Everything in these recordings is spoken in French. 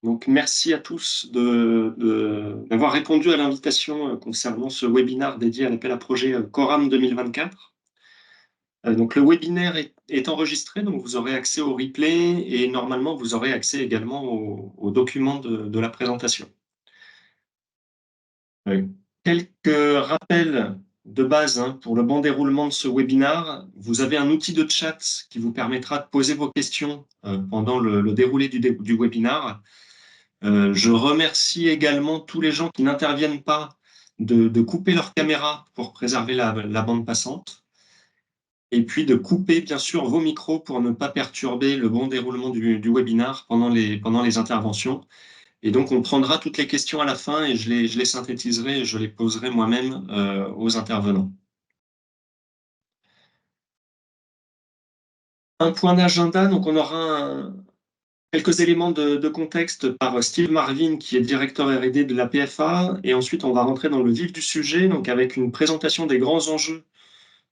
Donc, merci à tous d'avoir répondu à l'invitation concernant ce webinaire dédié à l'appel à projet Coram 2024. Donc, le webinaire est enregistré, donc vous aurez accès au replay et normalement, vous aurez accès également aux documents de la présentation. Quelques rappels de base pour le bon déroulement de ce webinaire. Vous avez un outil de chat qui vous permettra de poser vos questions pendant le déroulé du webinaire. Je remercie également tous les gens qui n'interviennent pas de couper leur caméra pour préserver la bande passante. Et puis de couper, bien sûr, vos micros pour ne pas perturber le bon déroulement du webinaire pendant les interventions. Et donc, on prendra toutes les questions à la fin et je les synthétiserai et je les poserai moi-même aux intervenants. Un point d'agenda, donc on aura quelques éléments de contexte par Steve Marvin, qui est directeur R&D de la PFA. Et ensuite, on va rentrer dans le vif du sujet, donc avec une présentation des grands enjeux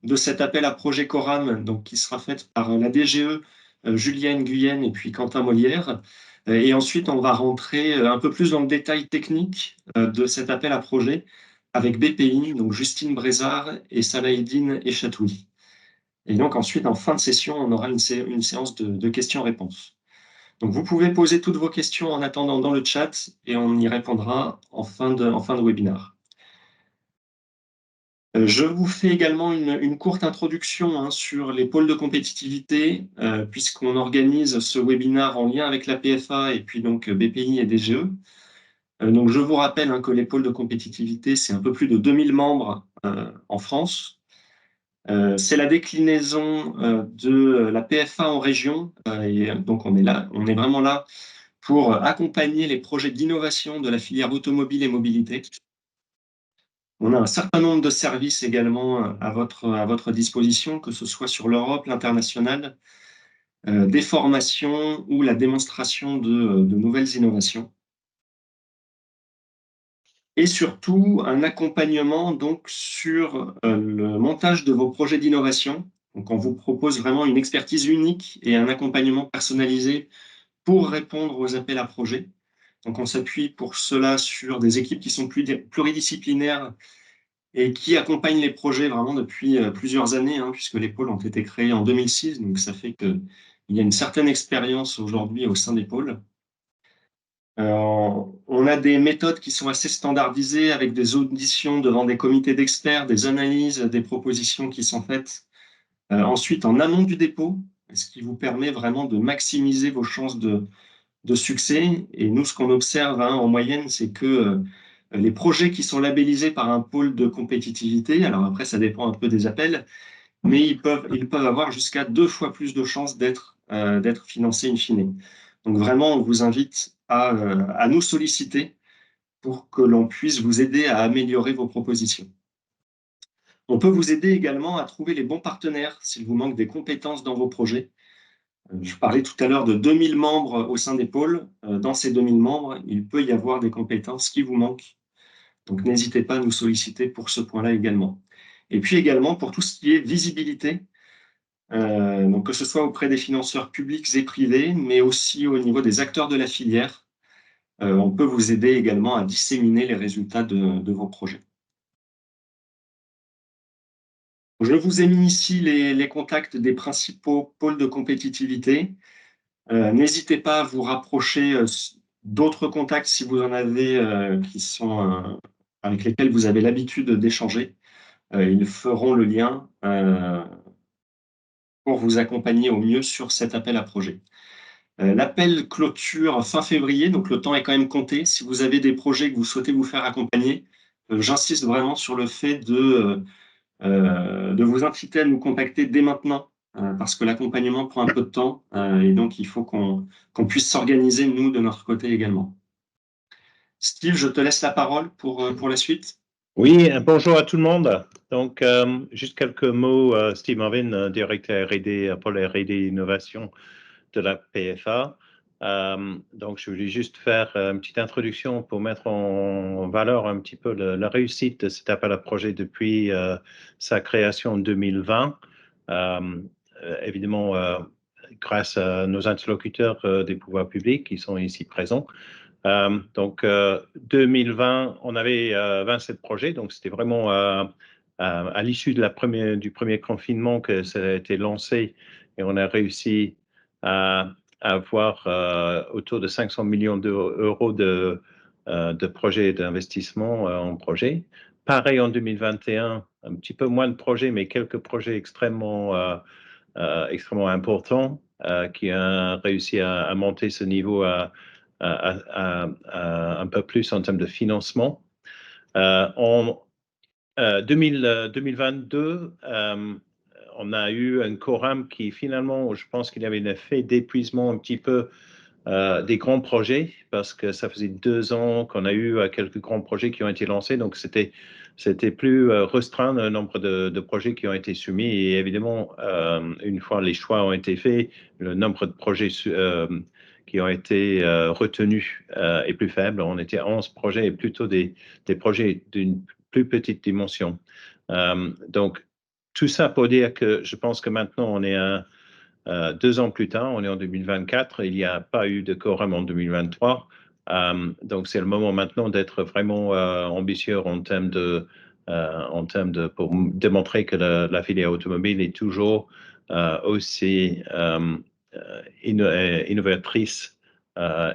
de cet appel à projet Coram, donc qui sera faite par la DGE, Julien Nguyen et puis Quentin Molière. Et ensuite, on va rentrer un peu plus dans le détail technique de cet appel à projet avec BPI, donc Justine Brézard et Salahedine Echatoui. Et donc ensuite, en fin de session, on aura une séance de questions-réponses. Donc vous pouvez poser toutes vos questions en attendant dans le chat et on y répondra en fin de webinaire. Je vous fais également une courte introduction sur les pôles de compétitivité, puisqu'on organise ce webinaire en lien avec la PFA et puis donc BPI et DGE. Donc je vous rappelle que les pôles de compétitivité, c'est un peu plus de 2000 membres en France. C'est la déclinaison de la PFA en région, et donc on est vraiment là pour accompagner les projets d'innovation de la filière automobile et mobilité. On a un certain nombre de services également à votre disposition, que ce soit sur l'Europe, l'international, des formations ou la démonstration de nouvelles innovations. Et surtout, un accompagnement donc, sur le montage de vos projets d'innovation. Donc, on vous propose vraiment une expertise unique et un accompagnement personnalisé pour répondre aux appels à projets. Donc, on s'appuie pour cela sur des équipes qui sont pluridisciplinaires et qui accompagnent les projets vraiment depuis plusieurs années, puisque les pôles ont été créés en 2006. Donc, ça fait qu'il y a une certaine expérience aujourd'hui au sein des pôles. On a des méthodes qui sont assez standardisées avec des auditions devant des comités d'experts, des analyses, des propositions qui sont faites ensuite en amont du dépôt, ce qui vous permet vraiment de maximiser vos chances de succès. Et nous, ce qu'on observe en moyenne, c'est que les projets qui sont labellisés par un pôle de compétitivité, alors après, ça dépend un peu des appels, mais ils peuvent avoir jusqu'à 2 fois plus de chances d'être financés in fine. Donc vraiment, on vous invite à nous solliciter pour que l'on puisse vous aider à améliorer vos propositions. On peut vous aider également à trouver les bons partenaires s'il vous manque des compétences dans vos projets. Je parlais tout à l'heure de 2000 membres au sein des pôles. Dans ces 2000 membres, il peut y avoir des compétences qui vous manquent. Donc, n'hésitez pas à nous solliciter pour ce point-là également. Et puis également, pour tout ce qui est visibilité, donc que ce soit auprès des financeurs publics et privés, mais aussi au niveau des acteurs de la filière, on peut vous aider également à disséminer les résultats de vos projets. Je vous ai mis ici les contacts des principaux pôles de compétitivité. N'hésitez pas à vous rapprocher d'autres contacts si vous en avez avec lesquels vous avez l'habitude d'échanger. Ils feront le lien pour vous accompagner au mieux sur cet appel à projet. L'appel clôture fin février, donc le temps est quand même compté. Si vous avez des projets que vous souhaitez vous faire accompagner, j'insiste vraiment sur le fait de vous inciter à nous contacter dès maintenant, parce que l'accompagnement prend un peu de temps, et donc il faut qu'on puisse s'organiser, nous, de notre côté également. Steve, je te laisse la parole pour la suite. Oui, bonjour à tout le monde. Donc, juste quelques mots. Steve Marvin, directeur R&D, pôle R&D Innovation de la PFA. Donc, je voulais juste faire une petite introduction pour mettre en valeur un petit peu la réussite de cet appel à projet depuis sa création en 2020. Évidemment, grâce à nos interlocuteurs des pouvoirs publics qui sont ici présents. Donc, 2020, on avait 27 projets, donc c'était vraiment à l'issue du premier confinement que ça a été lancé et on a réussi à avoir autour de 500 millions d'euros de projets d'investissement en projets. Pareil en 2021, un petit peu moins de projets, mais quelques projets extrêmement importants qui ont réussi à monter ce niveau un peu plus en termes de financement. En 2022, on a eu un quorum qui finalement, je pense qu'il y avait un effet d'épuisement un petit peu des grands projets, parce que ça faisait 2 ans qu'on a eu quelques grands projets qui ont été lancés, donc c'était plus restreint le nombre de projets qui ont été soumis. Et évidemment, une fois les choix ont été faits, le nombre de projets qui ont été retenus est plus faible. On était 11 projets et plutôt des projets d'une plus petite dimension. Donc, tout ça pour dire que je pense que maintenant, on est 2 ans plus tard, on est en 2024, il n'y a pas eu de quorum en 2023. Donc, c'est le moment maintenant d'être vraiment ambitieux en termes pour démontrer que la filière automobile est toujours aussi innovatrice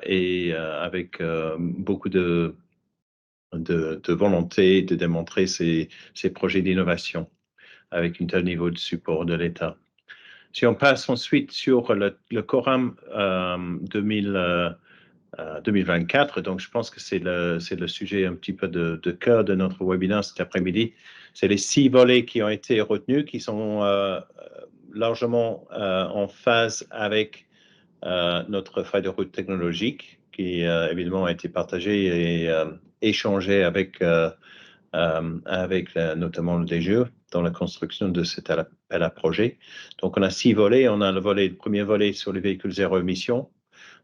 et avec beaucoup de volonté de démontrer ces projets d'innovation avec un tel niveau de support de l'État. Si on passe ensuite sur le quorum 2024, donc je pense que c'est le sujet un petit peu de cœur de notre webinaire cet après-midi. C'est les 6 volets qui ont été retenus, qui sont largement en phase avec notre feuille de route technologique, qui évidemment a été partagée et échangée avec notamment le DGE dans la construction de cet appel à projet. Donc, on a 6 volets. On a le premier volet sur les véhicules zéro émission.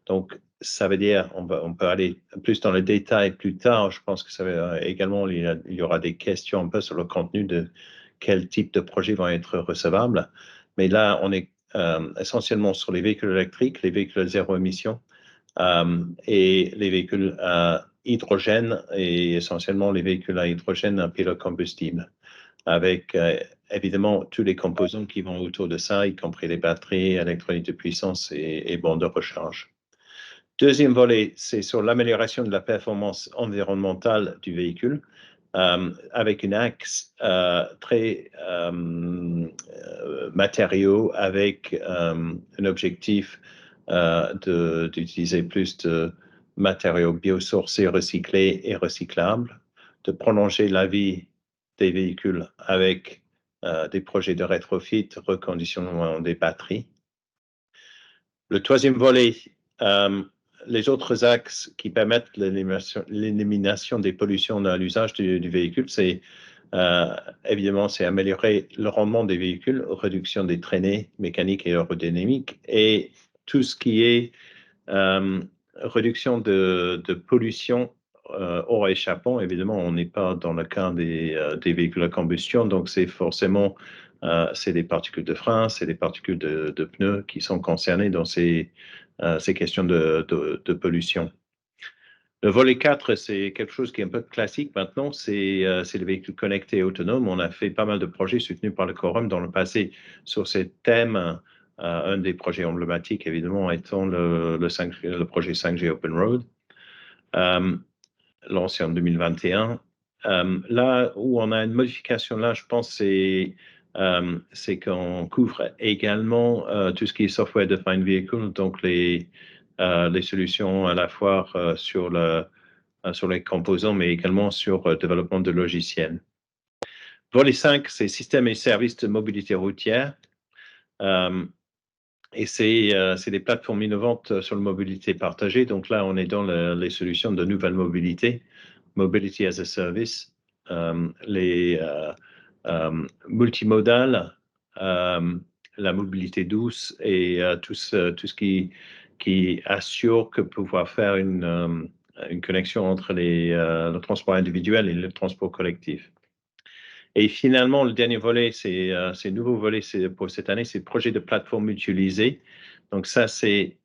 Donc, ça veut dire, on peut aller plus dans le détail plus tard. Je pense que ça va également, il y aura des questions un peu sur le contenu de quel type de projets vont être recevables. Mais là, on est essentiellement sur les véhicules électriques, les véhicules zéro émission et les véhicules hydrogène et essentiellement les véhicules à hydrogène à pilote combustible, avec évidemment tous les composants qui vont autour de ça, y compris les batteries, électronique de puissance et bornes de recharge. Deuxième volet, c'est sur l'amélioration de la performance environnementale du véhicule, avec un axe très matériaux, avec un objectif d'utiliser plus de matériaux biosourcés, recyclés et recyclables, de prolonger la vie des véhicules avec des projets de rétrofit, reconditionnement des batteries. Le troisième volet, les autres axes qui permettent l'élimination des pollutions à l'usage du véhicule, c'est évidemment, c'est améliorer le rendement des véhicules, réduction des traînées mécaniques et aérodynamiques, et tout ce qui est réduction de pollution hors échappant. Évidemment, on n'est pas dans le cas des véhicules à combustion, donc c'est forcément c'est des particules de frein, c'est des particules de pneus qui sont concernées dans ces questions de pollution. Le volet 4, c'est quelque chose qui est un peu classique maintenant, c'est les véhicules connectés et autonomes. On a fait pas mal de projets soutenus par le Quorum dans le passé sur ces thèmes. Un des projets emblématiques, évidemment, étant le projet 5G Open Road, lancé en 2021. Là où on a une modification, là, je pense, c'est qu'on couvre également tout ce qui est software defined vehicle, donc les solutions à la fois sur les composants, mais également sur le développement de logiciels. Volet 5, c'est systèmes et services de mobilité routière. Et c'est des plateformes innovantes sur la mobilité partagée. Donc là, on est dans les solutions de nouvelle mobilité, Mobility as a Service, les multimodales, la mobilité douce et tout ce qui assure que pouvoir faire une connexion entre le transport individuel et le transport collectif. Et finalement, le dernier volet, c'est le nouveau volet pour cette année, c'est le projet de plateforme mutualisée. Donc ça, c'est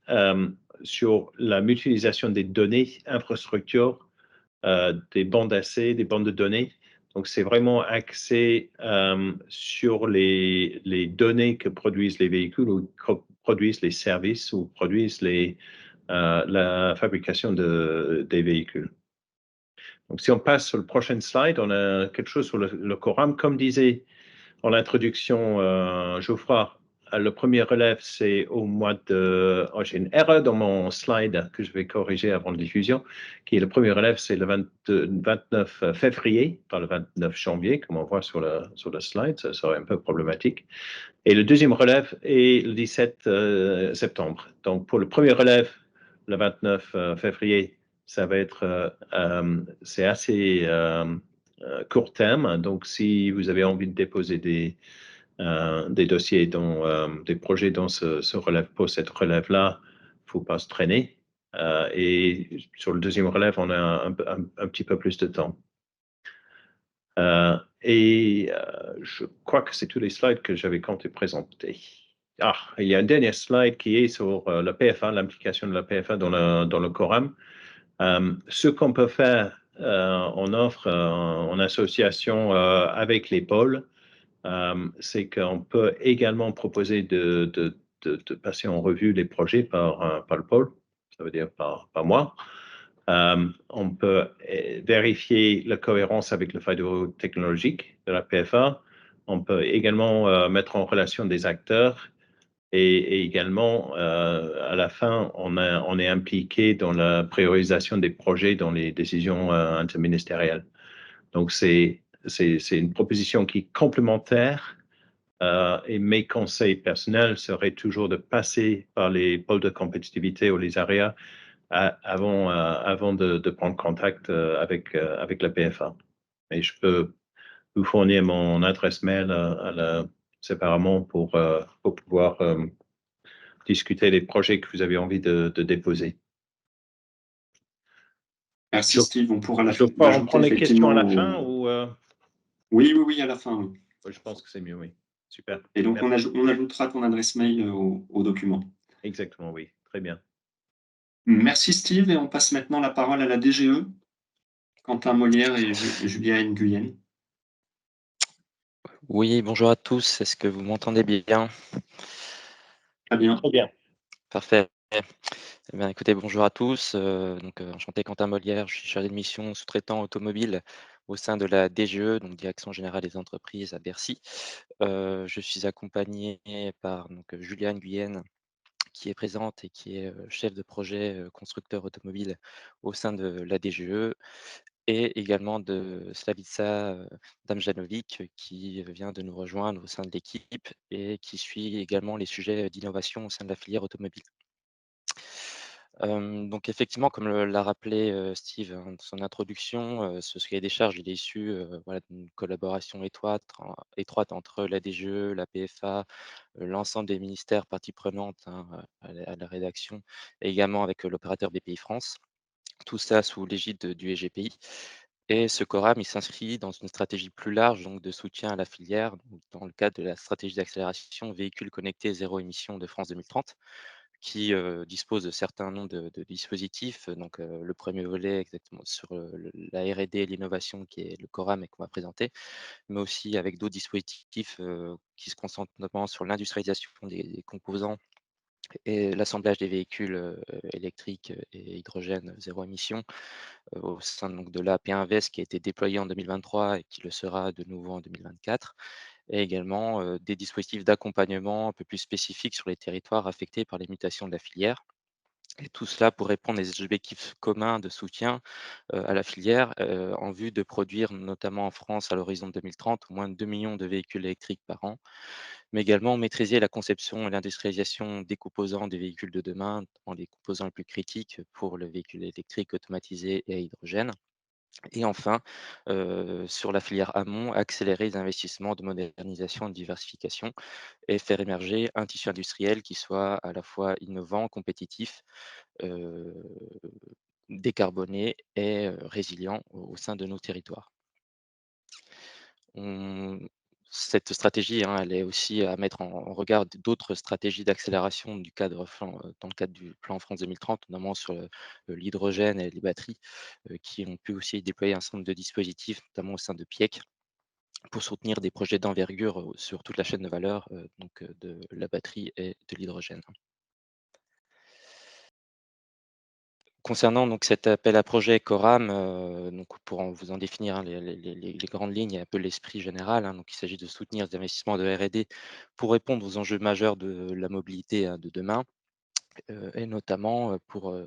sur la mutualisation des données, infrastructures, des bandes AC, des bandes de données. Donc, c'est vraiment axé sur les données que produisent les véhicules ou que produisent les services ou produisent la fabrication des véhicules. Donc, si on passe sur le prochain slide, on a quelque chose sur le Coram. Comme disait en introduction Geoffroy, le premier relève, c'est au mois de... Oh, j'ai une erreur dans mon slide que je vais corriger avant la diffusion, qui est le premier relève, c'est le 29 février, pas le 29 janvier, comme on voit sur le slide, ça serait un peu problématique. Et le deuxième relève est le 17 septembre. Donc, pour le premier relève, le 29 février, ça va être, c'est assez court terme. Donc, si vous avez envie de déposer des dossiers, des projets dans ce relève, pour cette relève-là, il ne faut pas se traîner. Et sur le deuxième relève, on a un petit peu plus de temps. Je crois que c'est tous les slides que j'avais compté présenter. Ah, il y a un dernier slide qui est sur le PFA, l'implication de la PFA dans le Coram. Ce qu'on peut faire, on offre en association avec les pôles, c'est qu'on peut également proposer de passer en revue les projets par le pôle, ça veut dire par moi. On peut vérifier la cohérence avec le fardeau technologique de la PFA. On peut également mettre en relation des acteurs et également, à la fin, on est impliqué dans la priorisation des projets dans les décisions interministérielles. Donc, c'est une proposition qui est complémentaire et mes conseils personnels seraient toujours de passer par les pôles de compétitivité ou les AREA avant de prendre contact avec la PFA. Et je peux vous fournir mon adresse mail séparément pour pouvoir discuter des projets que vous avez envie de déposer. Merci Steve, on pourra Je peux en prendre les questions à la fin ou Oui, à la fin, oui. Je pense que c'est mieux, oui. Super. Et donc, on ajoutera ton adresse mail au document. Exactement, oui. Très bien. Merci Steve, et on passe maintenant la parole à la DGE, Quentin Molière et Julia Nguyen. Oui, bonjour à tous. Est-ce que vous m'entendez bien? Très bien. Très bien. Parfait. Eh bien, écoutez, bonjour à tous. Enchanté, Quentin Molière. Je suis chargé de mission sous-traitant automobile au sein de la DGE, donc Direction Générale des Entreprises à Bercy. Je suis accompagné par Julia Nguyen, qui est présente et qui est chef de projet constructeur automobile au sein de la DGE, et également de Slavica Damjanovic, qui vient de nous rejoindre au sein de l'équipe et qui suit également les sujets d'innovation au sein de la filière automobile. Donc effectivement, comme l'a rappelé Steve, hein, dans son introduction, ce cahier des charges, il est issu voilà, d'une collaboration étroite entre la DGE, la PFA, l'ensemble des ministères parties prenantes, hein, à la rédaction, et également avec l'opérateur BPI-France. Tout ça sous l'égide du SGPI. Et ce Coram, il s'inscrit dans une stratégie plus large, donc de soutien à la filière, donc dans le cadre de la stratégie d'accélération véhicules connectés zéro émission de France 2030, qui dispose de certains nombres de dispositifs. Donc, le premier volet exactement sur la R&D et l'innovation, qui est le Coram et qu'on va présenter, mais aussi avec d'autres dispositifs qui se concentrent notamment sur l'industrialisation des composants et l'assemblage des véhicules électriques et hydrogène zéro émission, au sein donc de l'AP1VES, qui a été déployé en 2023 et qui le sera de nouveau en 2024, et également des dispositifs d'accompagnement un peu plus spécifiques sur les territoires affectés par les mutations de la filière. Et tout cela pour répondre aux objectifs communs de soutien à la filière, en vue de produire, notamment en France, à l'horizon 2030, au moins 2 millions de véhicules électriques par an, mais également maîtriser la conception et l'industrialisation des composants des véhicules de demain, notamment les composants les plus critiques pour le véhicule électrique automatisé et à hydrogène. Et enfin, sur la filière amont, accélérer les investissements de modernisation et de diversification, et faire émerger un tissu industriel qui soit à la fois innovant, compétitif, heu, décarboné et résilient au sein de nos territoires. On cette stratégie, hein, elle est aussi à mettre en regard d'autres stratégies d'accélération dans le cadre du plan France 2030, notamment sur l'hydrogène et les batteries, qui ont pu aussi déployer un certain nombre de dispositifs, notamment au sein de PIEC, pour soutenir des projets d'envergure, sur toute la chaîne de valeur, de la batterie et de l'hydrogène. Concernant donc cet appel à projet Coram, donc pour vous en définir, hein, les grandes lignes et un peu l'esprit général, hein, donc il s'agit de soutenir les investissements de R&D pour répondre aux enjeux majeurs de la mobilité, hein, de demain, et notamment, pour,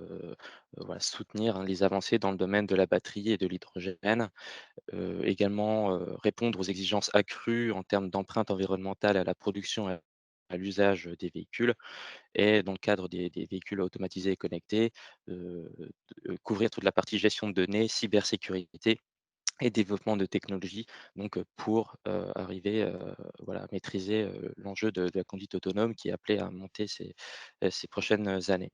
voilà, soutenir, hein, les avancées dans le domaine de la batterie et de l'hydrogène. Également, répondre aux exigences accrues en termes d'empreinte environnementale à la production et à l'usage des véhicules, et dans le cadre des véhicules automatisés et connectés, couvrir toute la partie gestion de données, cybersécurité et développement de technologies, donc pour, arriver, voilà, à maîtriser, l'enjeu de la conduite autonome qui est appelé à monter ces prochaines années.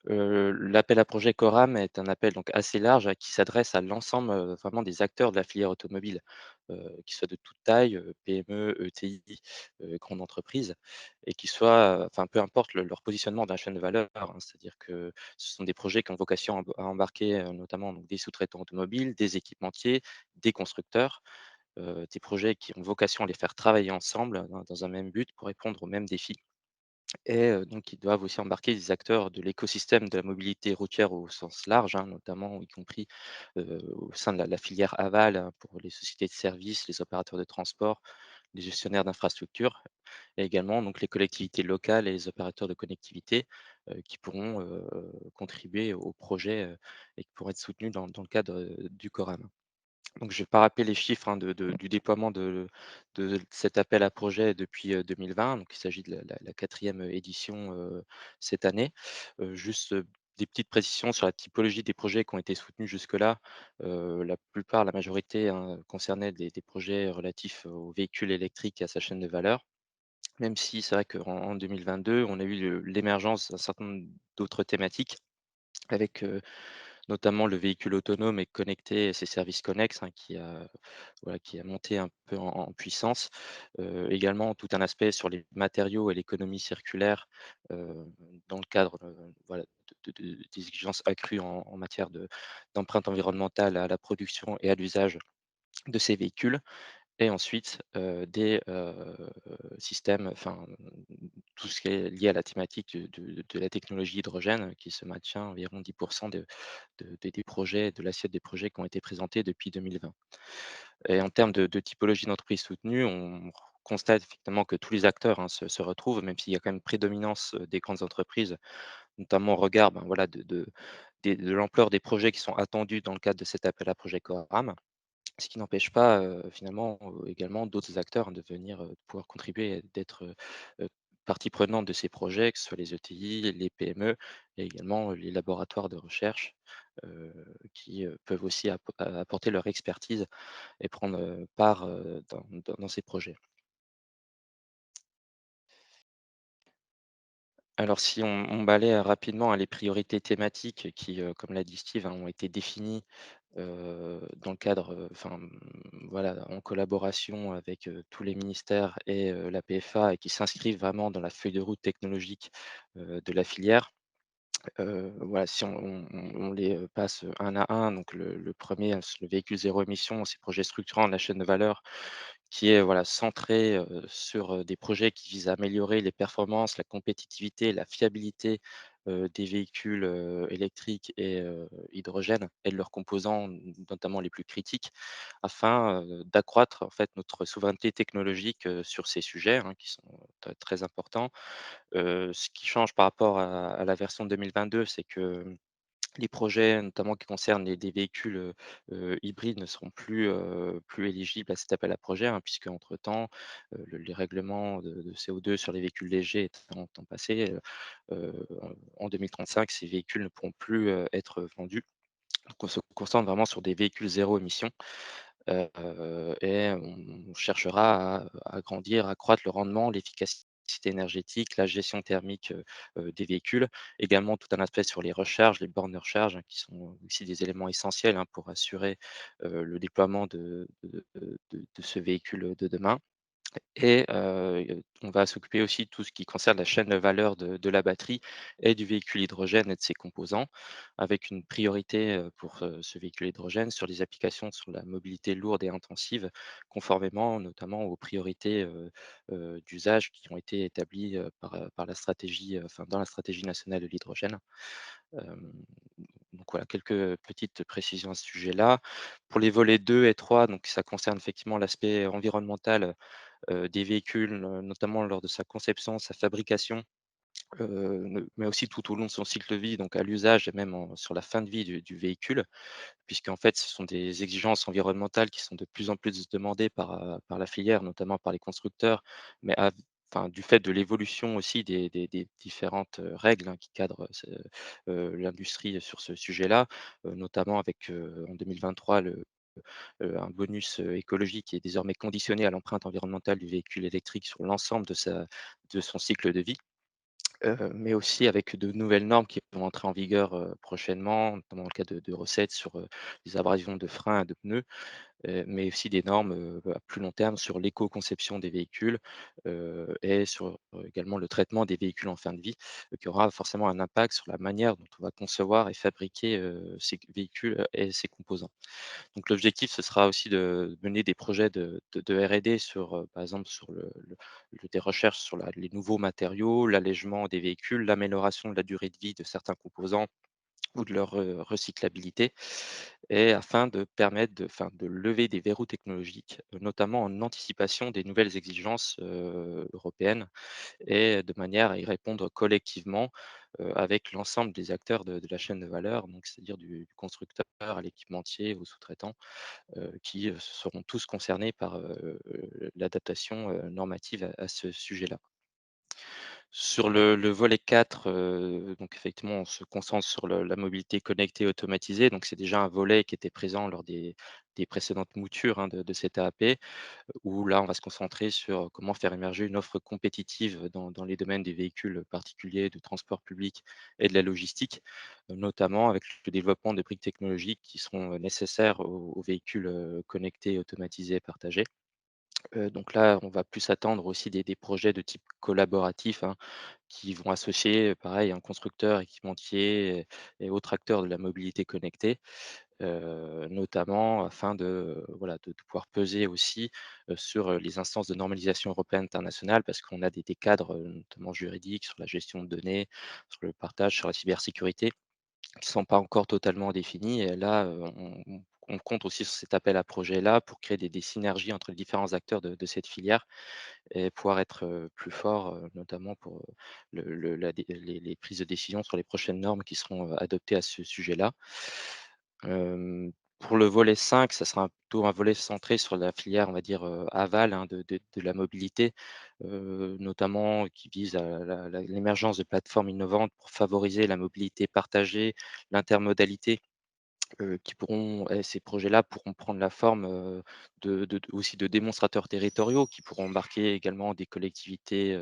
L'appel à projet Coram est un appel donc assez large, qui s'adresse à l'ensemble, vraiment des acteurs de la filière automobile, qu'ils soient de toute taille, PME, ETI, grandes entreprises, et qui soient, enfin peu importe leur positionnement dans la chaîne de valeur, hein. C'est-à-dire que ce sont des projets qui ont vocation à embarquer, notamment donc des sous-traitants automobiles, des équipementiers, des constructeurs, des projets qui ont vocation à les faire travailler ensemble dans un même but pour répondre aux mêmes défis. Et donc ils doivent aussi embarquer des acteurs de l'écosystème de la mobilité routière au sens large, hein, notamment y compris, au sein de la filière aval, hein, pour les sociétés de services, les opérateurs de transport, les gestionnaires d'infrastructures, et également donc les collectivités locales et les opérateurs de connectivité, qui pourront, contribuer au projet, et qui pourront être soutenus dans le cadre, du Coram. Donc je vais pas rappeler les chiffres, hein, du déploiement de cet appel à projet depuis, 2020. Donc il s'agit de la 4e édition, cette année. Juste, des petites précisions sur la typologie des projets qui ont été soutenus jusque-là. La plupart, la majorité, hein, concernaient des projets relatifs aux véhicules électriques et à sa chaîne de valeur. Même si c'est vrai qu'en 2022, on a eu l'émergence d'un certain nombre d'autres thématiques avec, notamment le véhicule autonome et connecté et ses services connexes, hein, qui a monté un peu en puissance. Également tout un aspect sur les matériaux et l'économie circulaire, heu, dans le cadre, voilà, des exigences accrues en matière d'empreinte environnementale à la production et à l'usage de ces véhicules. Et ensuite, des, systèmes, enfin, tout ce qui est lié à la thématique de la technologie hydrogène, qui se maintient à environ 10 des projets, de l'assiette des projets qui ont été présentés depuis 2020. Et en termes de typologie d'entreprise soutenue, on constate effectivement que tous les acteurs, hein, se retrouvent, même s'il y a quand même une prédominance, des grandes entreprises, notamment au regard, ben, voilà, de l'ampleur des projets qui sont attendus dans le cadre de cet appel à projet Coram. Ce qui n'empêche pas, finalement, également d'autres acteurs, hein, de venir, de pouvoir contribuer et d'être, partie prenante de ces projets, que ce soit les ETI, les PME et également, les laboratoires de recherche, heu, qui, peuvent aussi apporter leur expertise et prendre, part, dans ces projets. Alors si on balaie, rapidement, hein, les priorités thématiques qui, comme l'a dit Steve, hein, ont été définies, dans le cadre, voilà, en collaboration avec, tous les ministères et la PFA, et qui s'inscrivent vraiment dans la feuille de route technologique, de la filière. Voilà, si on les, passe, un à un, donc le 1er, c'est le véhicule zéro émission, c'est le projet structurant de la chaîne de valeur qui est, voilà, centré, sur, des projets qui visent à améliorer les performances, la compétitivité, la fiabilité, des véhicules, électriques et hydrogène et de leurs composants, notamment les plus critiques, afin, d'accroître en fait notre souveraineté technologique, sur ces sujets, hein, qui sont, très importants. Ce qui change par rapport à la version 2022, c'est que les projets, notamment qui concernent des véhicules, hybrides, ne seront plus éligibles à cet appel à projet, hein, puisqu'entre-temps, les règlements de CO2 sur les véhicules légers étant passés, en 2035, ces véhicules ne pourront plus, être vendus. Donc on se concentre vraiment sur des véhicules zéro émission, et on cherchera à agrandir, accroître le rendement, l'efficacité l'efficacité énergétique, la gestion thermique, des véhicules. Également tout un aspect sur les recharges, les bornes de recharge, hein, qui sont aussi des éléments essentiels, hein, pour assurer, le déploiement de ce véhicule de demain. Et on va s'occuper aussi de tout ce qui concerne la chaîne de valeur de la batterie et du véhicule hydrogène et de ses composants, avec une priorité, pour, ce véhicule hydrogène sur les applications sur la mobilité lourde et intensive, conformément notamment aux priorités, d'usage qui ont été établies, par la stratégie, enfin dans la stratégie nationale de l'hydrogène. Hem, donc voilà, quelques petites précisions à ce sujet-là. Pour les volets 2 et 3, donc ça concerne effectivement l'aspect environnemental, des véhicules, notamment lors de sa conception, sa fabrication, mais aussi tout au long de son cycle de vie, donc à l'usage et même sur la fin de vie du véhicule, puisqu'en fait, ce sont des exigences environnementales qui sont de plus en plus demandées par la filière, notamment par les constructeurs, mais enfin, du fait de l'évolution aussi des différentes règles, hein, qui cadrent l'industrie sur ce sujet-là, notamment avec en 2023 un bonus, écologique qui est désormais conditionné à l'empreinte environnementale du véhicule électrique sur l'ensemble de son cycle de vie, mais aussi avec de nouvelles normes qui vont entrer en vigueur, prochainement, notamment dans le cas de recettes sur, les abrasions de freins et de pneus, mais aussi des normes, à plus long terme sur l'éco-conception des véhicules, et sur, également le traitement des véhicules en fin de vie, qui aura forcément un impact sur la manière dont on va concevoir et fabriquer, ces véhicules, et ces composants. Donc l'objectif, ce sera aussi de mener des projets de R&D sur, par exemple, sur des recherches sur les nouveaux matériaux, l'allègement des véhicules, l'amélioration de la durée de vie de certains composants ou de leur, recyclabilité, et afin de permettre de lever des verrous technologiques, notamment en anticipation des nouvelles exigences, européennes, et de manière à y répondre collectivement, avec l'ensemble des acteurs de la chaîne de valeur, donc c'est-à-dire du constructeur à l'équipementier, aux sous-traitants, qui, seront tous concernés par, l'adaptation, normative à ce sujet-là. Sur le volet 4, donc effectivement, on se concentre sur la mobilité connectée et automatisée. Donc c'est déjà un volet qui était présent lors des précédentes moutures, hein, de cette AAP, où là, on va se concentrer sur comment faire émerger une offre compétitive dans les domaines des véhicules particuliers, du transport public et de la logistique, notamment avec le développement de briques technologiques qui seront, nécessaires aux véhicules, connectés, automatisés et partagés. Donc là, on va plus attendre aussi des projets de type collaboratif, hein, qui vont associer, pareil, un constructeur, équipementier et autres acteurs de la mobilité connectée, notamment afin voilà, de pouvoir peser aussi, sur, les instances de normalisation européenne internationale, parce qu'on a des cadres, notamment juridiques sur la gestion de données, sur le partage, sur la cybersécurité, qui sont pas encore totalement définis, et là, on compte aussi sur cet appel à projet-là pour créer des synergies entre les différents acteurs de cette filière et pouvoir être, plus fort, notamment pour, le la dé les prises de décision sur les prochaines normes qui seront, adoptées à ce sujet-là. Hem, pour le volet 5, ça sera plutôt un volet centré sur la filière, on va dire, aval, hein, de la mobilité, notamment qui vise à l'émergence de plateformes innovantes pour favoriser la mobilité partagée, l'intermodalité, qui pourront et ces projets-là pourroront prendre la forme, aussi de démonstrateurs territoriaux qui pourront embarquer également des collectivités,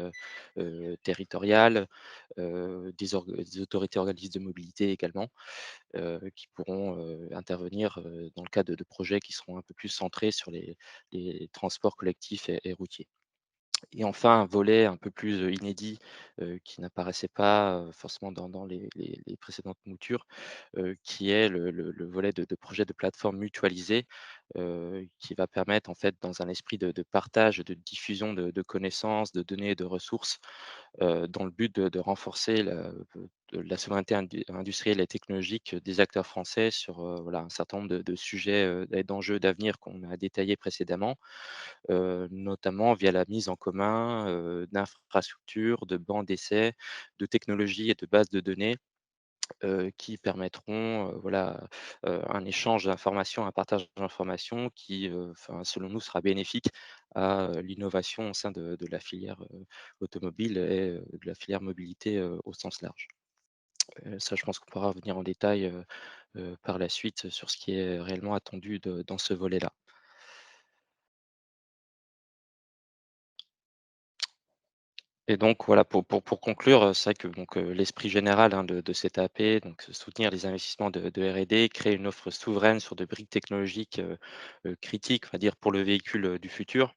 territoriales, des autorités organismes de mobilité également, qui pourront, intervenir, dans le cadre de projets qui seront un peu plus centrés sur les transports collectifs et routiers. Et enfin, un volet un peu plus, inédit, qui n'apparaissait pas, forcément dans les précédentes moutures, qui est le volet de projet de plateforme mutualisée, qui va permettre en fait, dans un esprit de partage, de diffusion de connaissances, de données et de ressources, dans le but de renforcer la souveraineté industrielle et technologique des acteurs français sur, voilà, un certain nombre de sujets, et d'enjeux d'avenir qu'on a détaillés précédemment, notamment via la mise en commun, d'infrastructures, de bancs d'essais, de technologies et de bases de données, qui permettront, voilà, un échange d'informations, un partage d'informations qui, enfin, selon nous, sera bénéfique à, l'innovation au sein de la filière, automobile et de la filière mobilité, au sens large. Ça, je pense qu'on pourra revenir en détail, par la suite sur ce qui est réellement attendu dans ce volet-là. Et donc voilà, pour conclure, c'est vrai que donc, l'esprit général, hein, de cette AP, donc soutenir les investissements de R&D, créer une offre souveraine sur de briques technologiques, critiques, on va dire, pour le véhicule, du futur,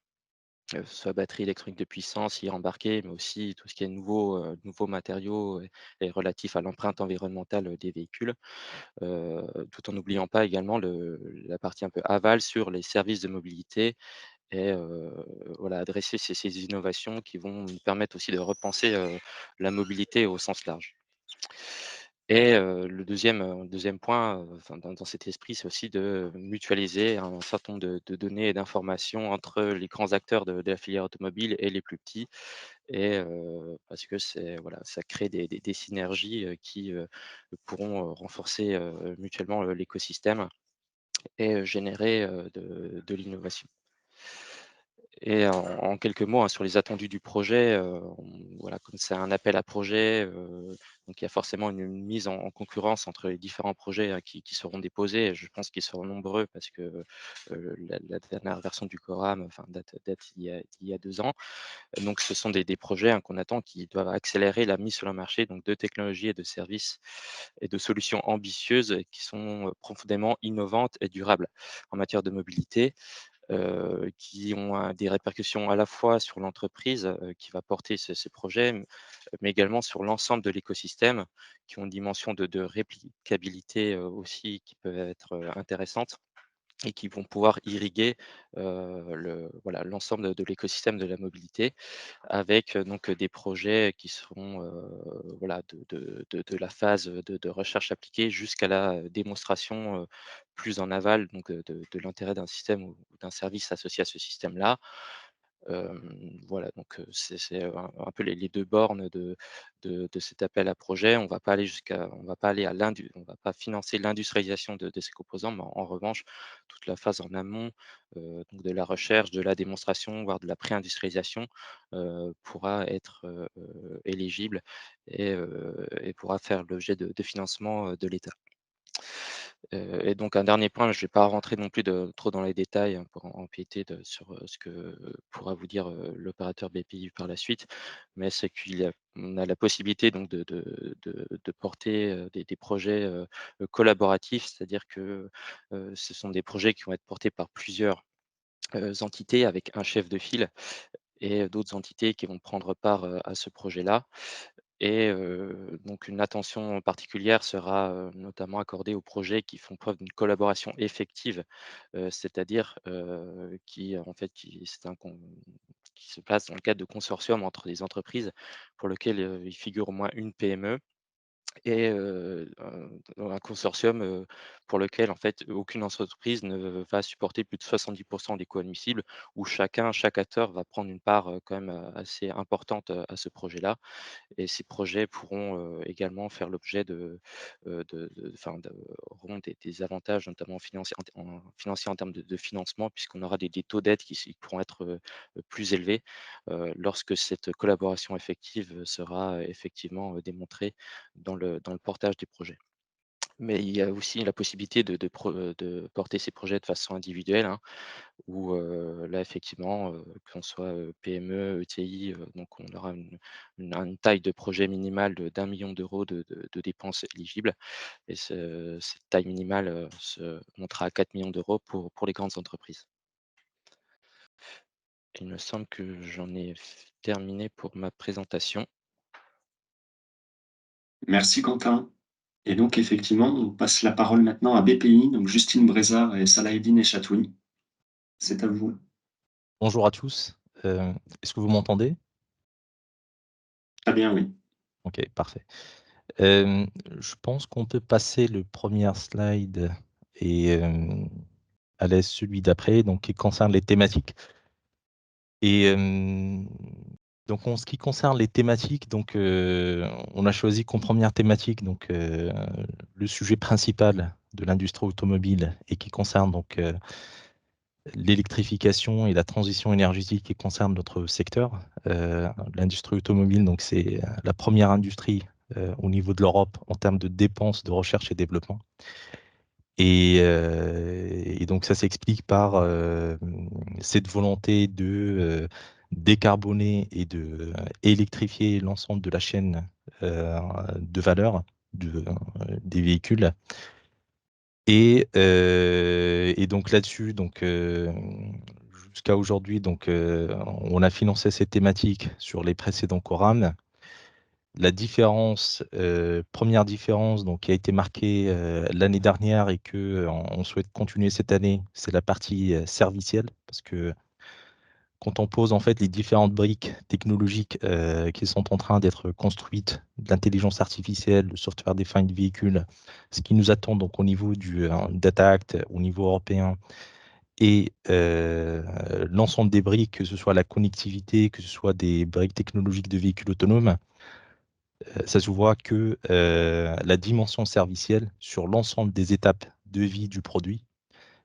soit batterie électronique de puissance, y embarquée, mais aussi tout ce qui est nouveaux matériaux et relatif à l'empreinte environnementale, des véhicules, tout en n'oubliant pas également la partie un peu aval sur les services de mobilité et voilà, adresser ces innovations qui vont nous permettre aussi de repenser, la mobilité au sens large. Et le deuxième point, enfin dans cet esprit, c'est aussi de mutualiser un certain nombre de données et d'informations entre les grands acteurs de la filière automobile et les plus petits et parce que voilà, ça crée des synergies, qui, pourront, renforcer, mutuellement, l'écosystème et générer, de l'innovation. Et en quelques mots, hein, sur les attendus du projet, voilà, comme c'est un appel à projet, donc il y a forcément une mise en concurrence entre les différents projets, qui seront déposés et je pense qu'ils seront nombreux parce que, la dernière version du Coram, enfin date d'il y a 2 ans. Donc ce sont des projets, hein, qu'on attend qui doivent accélérer la mise sur le marché donc de technologies et de services et de solutions ambitieuses et qui sont, profondément innovantes et durables en matière de mobilité, qui ont des répercussions à la fois sur l'entreprise, qui va porter ces projets, mais également sur l'ensemble de l'écosystème, qui ont une dimension de réplicabilité, aussi qui peuvent être, intéressantes et qui vont pouvoir irriguer, voilà, l'ensemble de l'écosystème de la mobilité avec, donc, des projets qui seront, voilà, de la phase, de recherche appliquée jusqu'à la, démonstration, plus en aval, donc, de l'intérêt d'un système ou d'un service associé à ce système-là. Voilà, donc, c'est un peu les 2 bornes de cet appel à projet. On va pas aller on va pas financer l'industrialisation de ces composants, mais en revanche, toute la phase en amont, donc de la recherche, de la démonstration, voire de la pré-industrialisation, pourra être, éligible et pourra faire l'objet de financement, de l'État. Et donc un dernier point, je ne vais pas rentrer non plus trop dans les détails, hein, pour empiéter sur, ce que pourra vous dire, l'opérateur BPI par la suite. Mais c'est qu'on a la possibilité donc de porter, des projets, collaboratifs. C'est-à-dire que, ce sont des projets qui vont être portés par plusieurs, entités avec un chef de file et d'autres entités qui vont prendre part, à ce projet-là. Et donc une attention particulière sera, notamment accordée aux projets qui font preuve d'une collaboration effective, c'est-à-dire, qui en fait qui se passe dans le cadre de consortiums entre des entreprises pour lequel, il figure au moins une PME et dans un consortium, pour lequel en fait aucune entreprise ne va supporter plus de 70 des coûts admissibles, où chaque acteur va prendre une part, quand même, assez importante, à ce projet-là. Et ces projets pourront, également faire l'objet enfin auront des avantages notamment financiers en termes de financement puisqu'on aura des taux d'aide qui pourront être, plus élevés, lorsque cette collaboration effective, sera, effectivement, démontrée dans le portage des projets. Mais il y a aussi la possibilité de porter ces projets de façon individuelle, hein, où, là effectivement, qu'on soit, PME, ETI, donc on aura une taille de projet minimale d'1 million d'euros de dépenses éligibles et cette taille minimale, se montera à 4 millions d'euros pour les grandes entreprises. Il me semble que j'en ai terminé pour ma présentation. Merci Quentin. Et donc effectivement, on passe la parole maintenant à BPI, donc Justine Brézard et Salahedine Echatoui. C'est à vous. Bonjour à tous. Est-ce que vous m'entendez? Très bien, oui. OK, parfait. Je pense qu'on peut passer le premier slide et à l'aise celui d'après, donc qui concerne les thématiques. Et donc en ce qui concerne les thématiques, donc on a choisi comme première thématique donc le sujet principal de l'industrie automobile et qui concerne donc l'électrification et la transition énergétique qui concerne notre secteur. L'industrie automobile, donc c'est la première industrie au niveau de l'Europe en termes de dépenses de recherche et développement. Et donc ça s'explique par cette volonté décarboner et de électrifier l'ensemble de la chaîne de valeur des véhicules. Et donc là-dessus, jusqu'à aujourd'hui, on a financé cette thématique sur les précédents Coram. La différence, première différence qui a été marquée l'année dernière et qu'on souhaite continuer cette année, c'est la partie servicielle, parce que quand on pose en fait les différentes briques technologiques qui sont en train d'être construites, de l'intelligence artificielle, le software defined vehicle, ce qui nous attend donc au niveau du Data Act, au niveau européen, et l'ensemble des briques, que ce soit la connectivité, que ce soit des briques technologiques de véhicules autonomes, ça se voit que la dimension servicielle sur l'ensemble des étapes de vie du produit,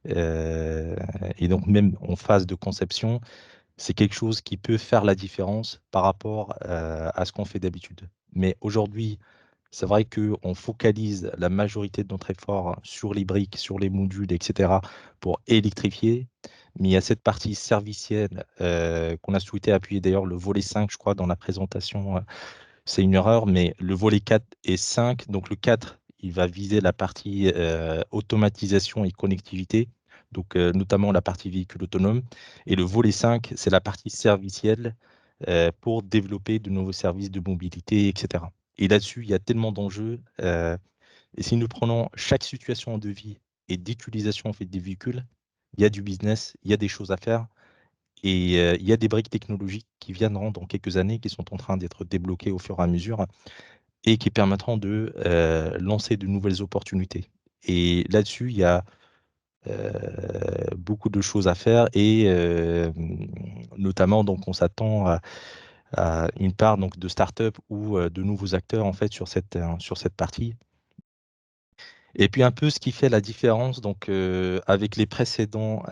et donc même en phase de conception, c'est quelque chose qui peut faire la différence par rapport à ce qu'on fait d'habitude. Mais aujourd'hui, c'est vrai qu'on focalise la majorité de notre effort sur les briques, sur les modules, etc., pour électrifier. Mais il y a cette partie servicielle qu'on a souhaité appuyer. D'ailleurs, le volet 5, je crois, dans la présentation, c'est une erreur, mais le volet 4 et 5, donc le 4, il va viser la partie automatisation et connectivité, donc notamment la partie véhicule autonome. Et le volet 5, c'est la partie servicielle pour développer de nouveaux services de mobilité, etc. Et là-dessus, il y a tellement d'enjeux. Et si nous prenons chaque situation de vie et d'utilisation en fait, des véhicules, il y a du business, il y a des choses à faire. Et il y a des briques technologiques qui viendront dans quelques années, qui sont en train d'être débloquées au fur et à mesure et qui permettront de lancer de nouvelles opportunités. Et là-dessus, il y a beaucoup de choses à faire et notamment, donc, on s'attend à une part donc, de start-up ou de nouveaux acteurs en fait, sur cette partie. Et puis un peu ce qui fait la différence donc, avec les précédents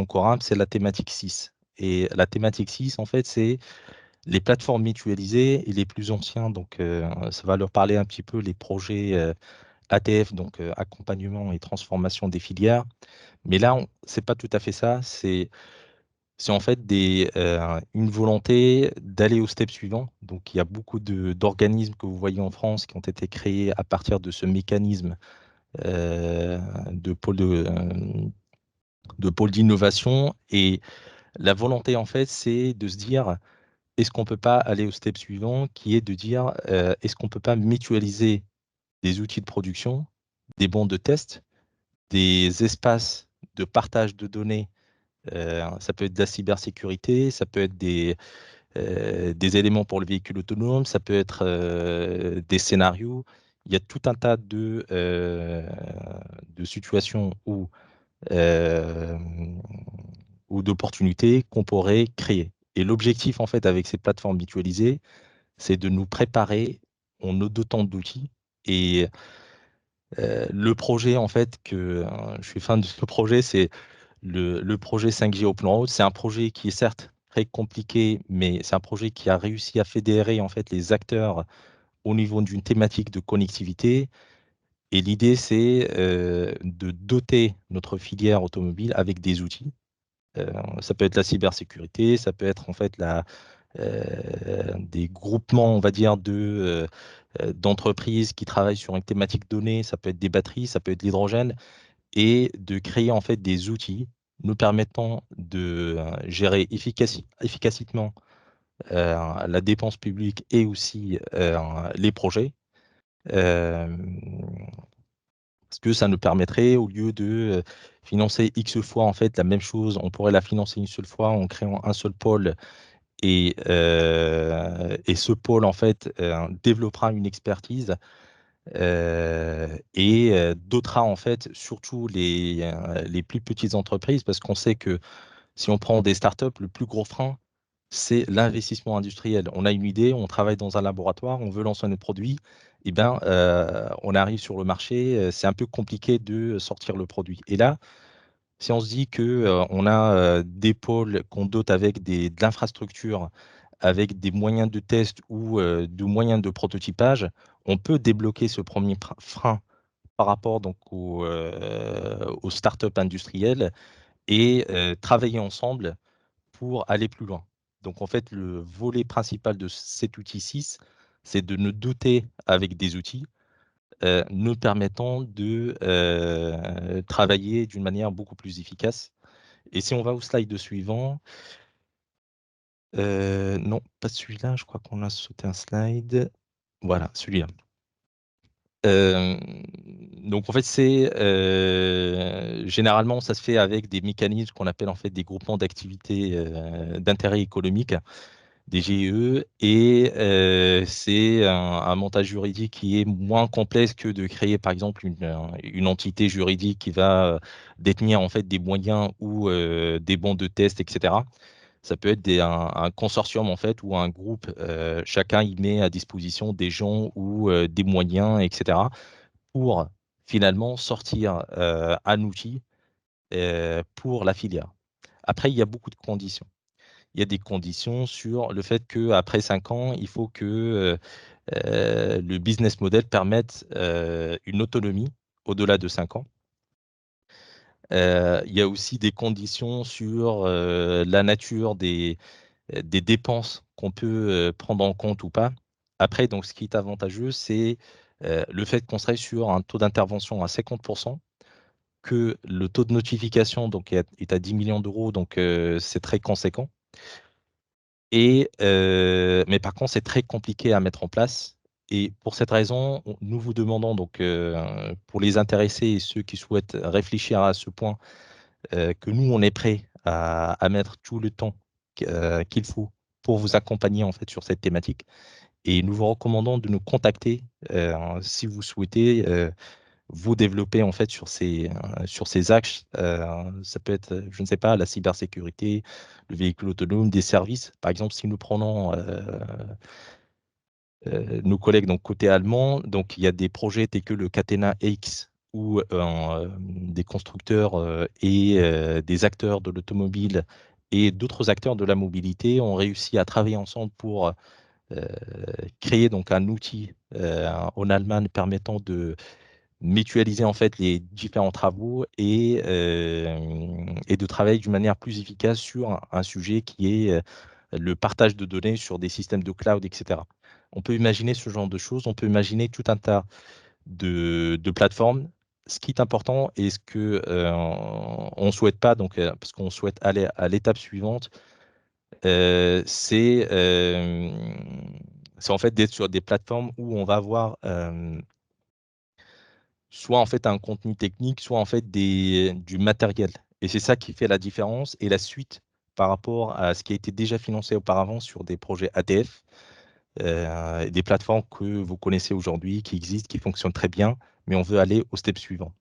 Coram, c'est la thématique 6. Et la thématique 6, en fait, c'est les plateformes mutualisées et les plus anciens. Donc, ça va leur parler un petit peu les projets ATF, donc accompagnement et transformation des filières. Mais là, c'est pas tout à fait ça. C'est en fait une volonté d'aller au step suivant. Donc, il y a beaucoup d'organismes que vous voyez en France qui ont été créés à partir de ce mécanisme de pôle d'innovation. Et la volonté, en fait, c'est de se dire, est-ce qu'on ne peut pas aller au step suivant, qui est de dire, est-ce qu'on ne peut pas mutualiser des outils de production, des bancs de test, des espaces de partage de données. Ça peut être de la cybersécurité, ça peut être des éléments pour le véhicule autonome, ça peut être des scénarios. Il y a tout un tas de situations ou d'opportunités qu'on pourrait créer. Et l'objectif, en fait, avec ces plateformes mutualisées, c'est de nous préparer en nous dotant d'outils. Et le projet, en fait, je suis fan de ce projet, c'est le projet 5G Open Road. C'est un projet qui est certes très compliqué, mais c'est un projet qui a réussi à fédérer, en fait, les acteurs au niveau d'une thématique de connectivité. Et l'idée, c'est de doter notre filière automobile avec des outils. Ça peut être la cybersécurité, ça peut être en fait des groupements, on va dire, d'entreprises qui travaillent sur une thématique donnée, ça peut être des batteries, ça peut être l'hydrogène, et de créer en fait des outils nous permettant de gérer efficacement la dépense publique et aussi les projets. Parce que ça nous permettrait, au lieu de financer X fois en fait la même chose, on pourrait la financer une seule fois en créant un seul pôle et ce pôle en fait développera une expertise et dotera en fait surtout les plus petites entreprises, parce qu'on sait que si on prend des startups, le plus gros frein, c'est l'investissement industriel. On a une idée, on travaille dans un laboratoire, on veut lancer un produit, et bien, on arrive sur le marché, c'est un peu compliqué de sortir le produit. Et là, si on se dit qu'on a des pôles qu'on dote avec de l'infrastructure, avec des moyens de test ou de moyens de prototypage, on peut débloquer ce premier frein par rapport donc aux startups industrielles et travailler ensemble pour aller plus loin. Donc, en fait, le volet principal de cet outil 6, c'est de nous doter avec des outils nous permettant de travailler d'une manière beaucoup plus efficace. Et si on va au slide suivant, non, pas celui-là, je crois qu'on a sauté un slide. Voilà, celui-là. Donc en fait, c'est généralement ça se fait avec des mécanismes qu'on appelle en fait des groupements d'activités d'intérêt économique, des GIE, et c'est un montage juridique qui est moins complexe que de créer par exemple une entité juridique qui va détenir en fait des moyens ou des bons de test, etc. Ça peut être un consortium en fait ou un groupe, chacun y met à disposition des gens ou des moyens, etc. pour finalement sortir un outil pour la filière. Après, il y a beaucoup de conditions. Il y a des conditions sur le fait qu'après 5 ans, il faut que le business model permette une autonomie au-delà de 5 ans. Il y a aussi des conditions sur la nature des dépenses qu'on peut prendre en compte ou pas. Après, donc, ce qui est avantageux, c'est le fait qu'on serait sur un taux d'intervention à 50%, que le taux de notification donc, est à 10 millions d'euros, donc c'est très conséquent. Et, mais par contre, c'est très compliqué à mettre en place. Et pour cette raison, nous vous demandons, donc, pour les intéressés et ceux qui souhaitent réfléchir à ce point, que nous, on est prêt à mettre tout le temps qu'il faut pour vous accompagner en fait sur cette thématique. Et nous vous recommandons de nous contacter si vous souhaitez vous développer en fait sur ces axes. Ça peut être, je ne sais pas, la cybersécurité, le véhicule autonome, des services. Par exemple, si nous prenons nos collègues donc côté allemand, donc il y a des projets tels que le Catena X où des constructeurs et des acteurs de l'automobile et d'autres acteurs de la mobilité ont réussi à travailler ensemble pour créer donc un outil en Allemagne permettant de mutualiser en fait les différents travaux et de travailler d'une manière plus efficace sur un sujet qui est le partage de données sur des systèmes de cloud, etc. On peut imaginer ce genre de choses, on peut imaginer tout un tas de plateformes. Ce qui est important et ce que on souhaite pas, donc parce qu'on souhaite aller à l'étape suivante, c'est en fait d'être sur des plateformes où on va avoir soit en fait un contenu technique, soit en fait du matériel. Et c'est ça qui fait la différence et la suite par rapport à ce qui a été déjà financé auparavant sur des projets ATF, des plateformes que vous connaissez aujourd'hui, qui existent, qui fonctionnent très bien, mais on veut aller au step suivant.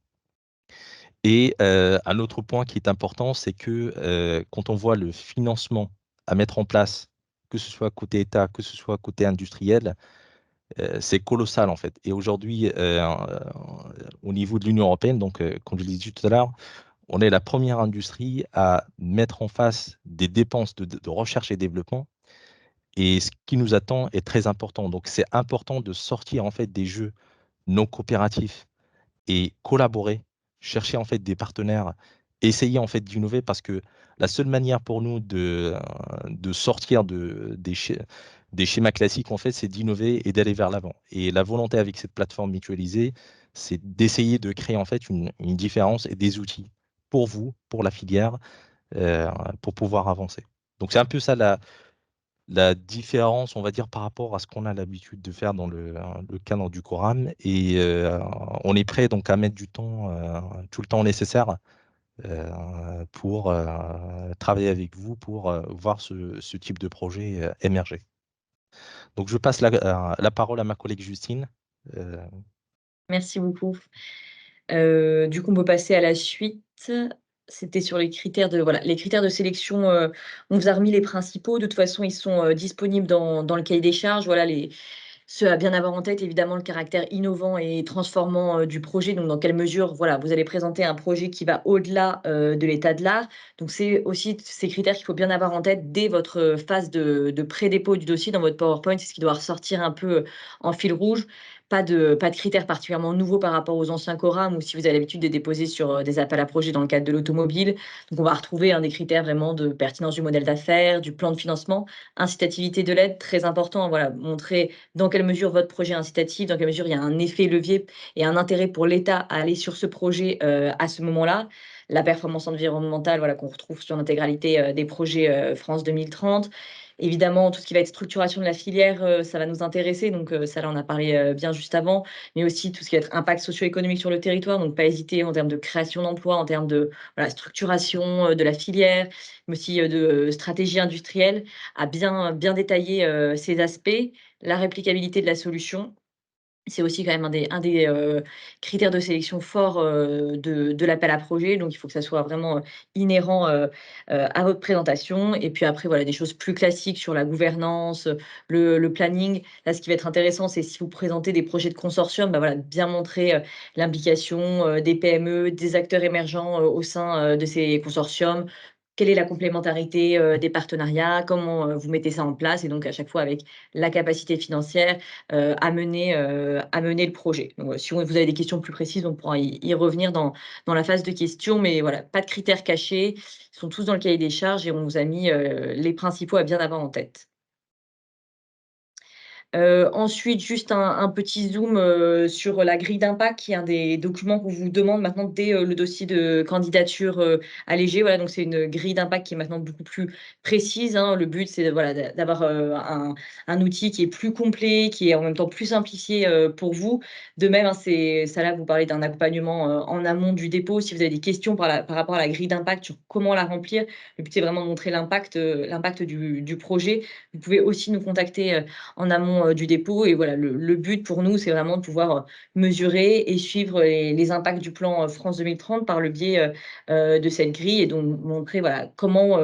Et un autre point qui est important, c'est que quand on voit le financement à mettre en place, que ce soit côté État, que ce soit côté industriel, c'est colossal en fait. Et aujourd'hui, au niveau de l'Union européenne, donc comme je l'ai dit tout à l'heure, on est la première industrie à mettre en face des dépenses de recherche et développement. Et ce qui nous attend est très important. Donc c'est important de sortir en fait des jeux non coopératifs et collaborer, chercher en fait des partenaires, essayer en fait d'innover parce que la seule manière pour nous de sortir des schémas classiques en fait, c'est d'innover et d'aller vers l'avant. Et la volonté avec cette plateforme mutualisée, c'est d'essayer de créer en fait une différence et des outils pour vous, pour la filière, pour pouvoir avancer. Donc c'est un peu ça la différence, on va dire, par rapport à ce qu'on a l'habitude de faire dans le cadre du Coram. Et on est prêt donc à mettre du temps, tout le temps nécessaire pour travailler avec vous, pour voir ce type de projet émerger. Donc je passe la parole à ma collègue Justine. Merci beaucoup. Du coup, on peut passer à la suite. C'était sur les critères de sélection, on vous a remis les principaux. De toute façon, ils sont, disponibles dans le cahier des charges. Voilà ceux à bien avoir en tête, évidemment, le caractère innovant et transformant, du projet. Donc dans quelle mesure, voilà, vous allez présenter un projet qui va au-delà, de l'état de l'art. Donc c'est aussi ces critères qu'il faut bien avoir en tête dès votre phase de pré-dépôt du dossier dans votre PowerPoint. C'est ce qui doit ressortir un peu, en fil rouge. pas de critères particulièrement nouveaux par rapport aux anciens Coram ou si vous avez l'habitude de déposer sur des appels à projets dans le cadre de l'automobile. Donc, on va retrouver des critères vraiment de pertinence du modèle d'affaires, du plan de financement, incitativité de l'aide, très important. Voilà, montrer dans quelle mesure votre projet est incitatif, dans quelle mesure il y a un effet levier et un intérêt pour l'État à aller sur ce projet à ce moment-là. La performance environnementale, voilà, qu'on retrouve sur l'intégralité des projets France 2030. Évidemment, tout ce qui va être structuration de la filière, ça va nous intéresser. Donc, ça, là, on a parlé bien juste avant, mais aussi tout ce qui va être impact socio-économique sur le territoire. Donc, pas hésiter en termes de création d'emplois, en termes de structuration de la filière, mais aussi de stratégie industrielle, à bien détailler ces aspects. La réplicabilité de la solution. C'est aussi quand même un des critères de sélection forts de l'appel à projet. Donc il faut que ça soit vraiment inhérent à votre présentation. Et puis après, voilà, des choses plus classiques sur la gouvernance, le planning. Là, ce qui va être intéressant, c'est si vous présentez des projets de consortium, bah, voilà, bien montrer l'implication des PME, des acteurs émergents au sein de ces consortiums. Quelle est la complémentarité des partenariats? Comment vous mettez ça en place? Et donc à chaque fois avec la capacité financière à mener le projet. Donc, si vous avez des questions plus précises, on pourra y revenir dans la phase de questions, mais voilà, pas de critères cachés. Ils sont tous dans le cahier des charges et on vous a mis les principaux à bien avoir en tête. Ensuite, juste un petit zoom sur la grille d'impact, qui est un des documents qu'on vous demande maintenant dès le dossier de candidature allégé. Voilà, donc c'est une grille d'impact qui est maintenant beaucoup plus précise, hein. Le but, c'est voilà, d'avoir un outil qui est plus complet, qui est en même temps plus simplifié pour vous. De même, hein, ça là, vous parlez d'un accompagnement en amont du dépôt. Si vous avez des questions par rapport à la grille d'impact sur comment la remplir, le but, c'est vraiment de montrer l'impact du projet. Vous pouvez aussi nous contacter en amont du dépôt. Et voilà, le but pour nous, c'est vraiment de pouvoir mesurer et suivre les impacts du plan France 2030 par le biais de cette grille et donc montrer voilà, comment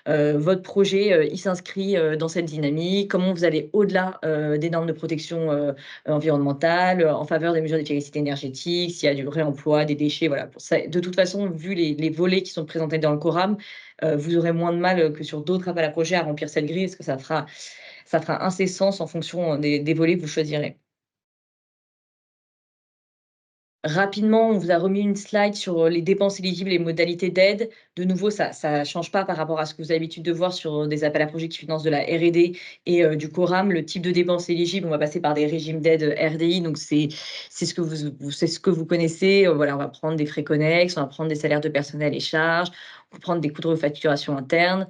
votre projet il s'inscrit dans cette dynamique, comment vous allez au-delà des normes de protection environnementale, en faveur des mesures d'efficacité énergétique, s'il y a du réemploi, des déchets. Voilà. Pour ça, de toute façon, vu les volets qui sont présentés dans le Coram, vous aurez moins de mal que sur d'autres appels à projets à remplir cette grille, parce que ça fera un sens en fonction des volets que vous choisirez. Rapidement, on vous a remis une slide sur les dépenses éligibles et les modalités d'aide. De nouveau, ça ne change pas par rapport à ce que vous avez l'habitude de voir sur des appels à projets qui financent de la R&D et du Coram. Le type de dépenses éligibles, on va passer par des régimes d'aide RDI. Donc, c'est ce que vous connaissez. Voilà, on va prendre des frais connexes, on va prendre des salaires de personnel et charges, on va prendre des coûts de refacturation interne.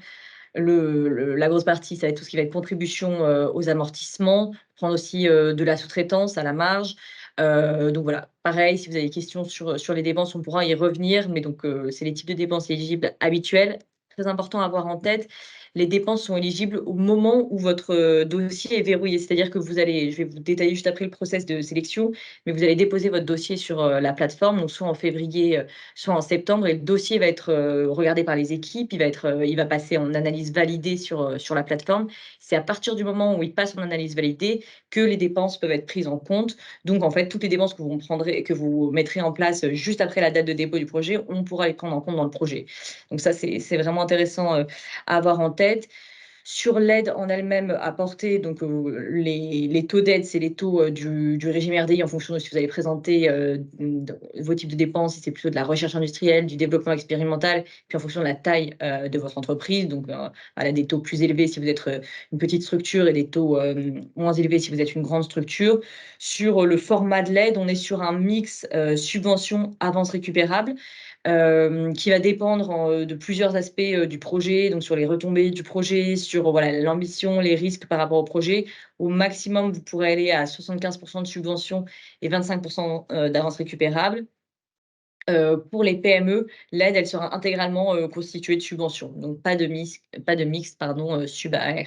La grosse partie, ça va être tout ce qui va être contribution aux amortissements, prendre aussi de la sous-traitance à la marge. Donc voilà, pareil, si vous avez des questions sur les dépenses, on pourra y revenir, mais donc c'est les types de dépenses éligibles habituelles. Très important à avoir en tête, les dépenses sont éligibles au moment où votre dossier est verrouillé. C'est-à-dire que je vais vous détailler juste après le process de sélection, mais vous allez déposer votre dossier sur la plateforme, donc soit en février, soit en septembre, et le dossier va être regardé par les équipes, il va passer en analyse validée sur la plateforme. C'est à partir du moment où il passe en analyse validée que les dépenses peuvent être prises en compte. Donc, en fait, toutes les dépenses que vous mettrez en place juste après la date de dépôt du projet, on pourra les prendre en compte dans le projet. Donc ça, c'est vraiment intéressant à avoir en tête. Sur l'aide en elle-même apportée, donc les taux d'aide, c'est les taux du régime RDI en fonction de si vous allez présenter vos types de dépenses, si c'est plutôt de la recherche industrielle, du développement expérimental, puis en fonction de la taille de votre entreprise. Donc, voilà, des taux plus élevés si vous êtes une petite structure et des taux moins élevés si vous êtes une grande structure. Sur le format de l'aide, on est sur un mix subvention avance récupérable. Qui va dépendre de plusieurs aspects du projet, donc sur les retombées du projet, sur voilà, l'ambition, les risques par rapport au projet. Au maximum, vous pourrez aller à 75% de subvention et 25% d'avance récupérable. Pour les PME, l'aide, elle sera intégralement constituée de subventions, donc pas de mix sub-AR.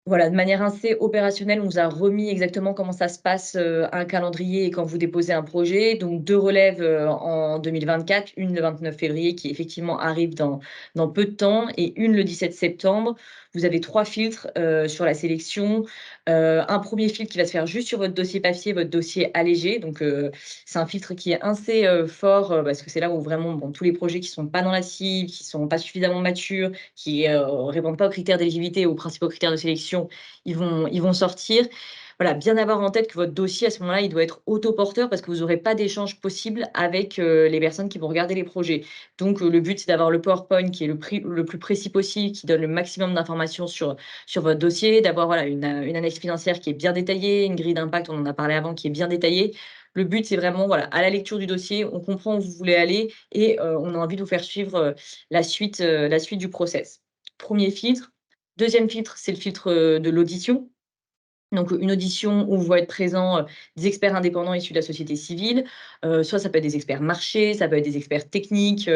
Voilà, de manière assez opérationnelle, on vous a remis exactement comment ça se passe, un calendrier et quand vous déposez un projet. Donc 2 relèves, en 2024, une le 29 février qui effectivement arrive dans peu de temps et une le 17 septembre. Vous avez 3 filtres, sur la sélection. Un premier filtre qui va se faire juste sur votre dossier papier, votre dossier allégé. Donc, c'est un filtre qui est assez, fort, parce que c'est là où vraiment, bon, tous les projets qui sont pas dans la cible, qui sont pas suffisamment matures, qui, répondent pas aux critères d'éligibilité, aux principaux critères de sélection, questions, ils vont sortir. Voilà, bien avoir en tête que votre dossier, à ce moment-là, il doit être autoporteur parce que vous n'aurez pas d'échange possible avec les personnes qui vont regarder les projets. Donc, le but, c'est d'avoir le PowerPoint qui est le plus précis possible, qui donne le maximum d'informations sur votre dossier, d'avoir voilà, une annexe financière qui est bien détaillée, une grille d'impact, on en a parlé avant, qui est bien détaillée. Le but, c'est vraiment, voilà, à la lecture du dossier, on comprend où vous voulez aller et on a envie de vous faire suivre la suite du process. Premier filtre. Deuxième filtre, c'est le filtre de l'audition. Donc, une audition où vont être présents des experts indépendants issus de la société civile, soit ça peut être des experts marchés, ça peut être des experts techniques.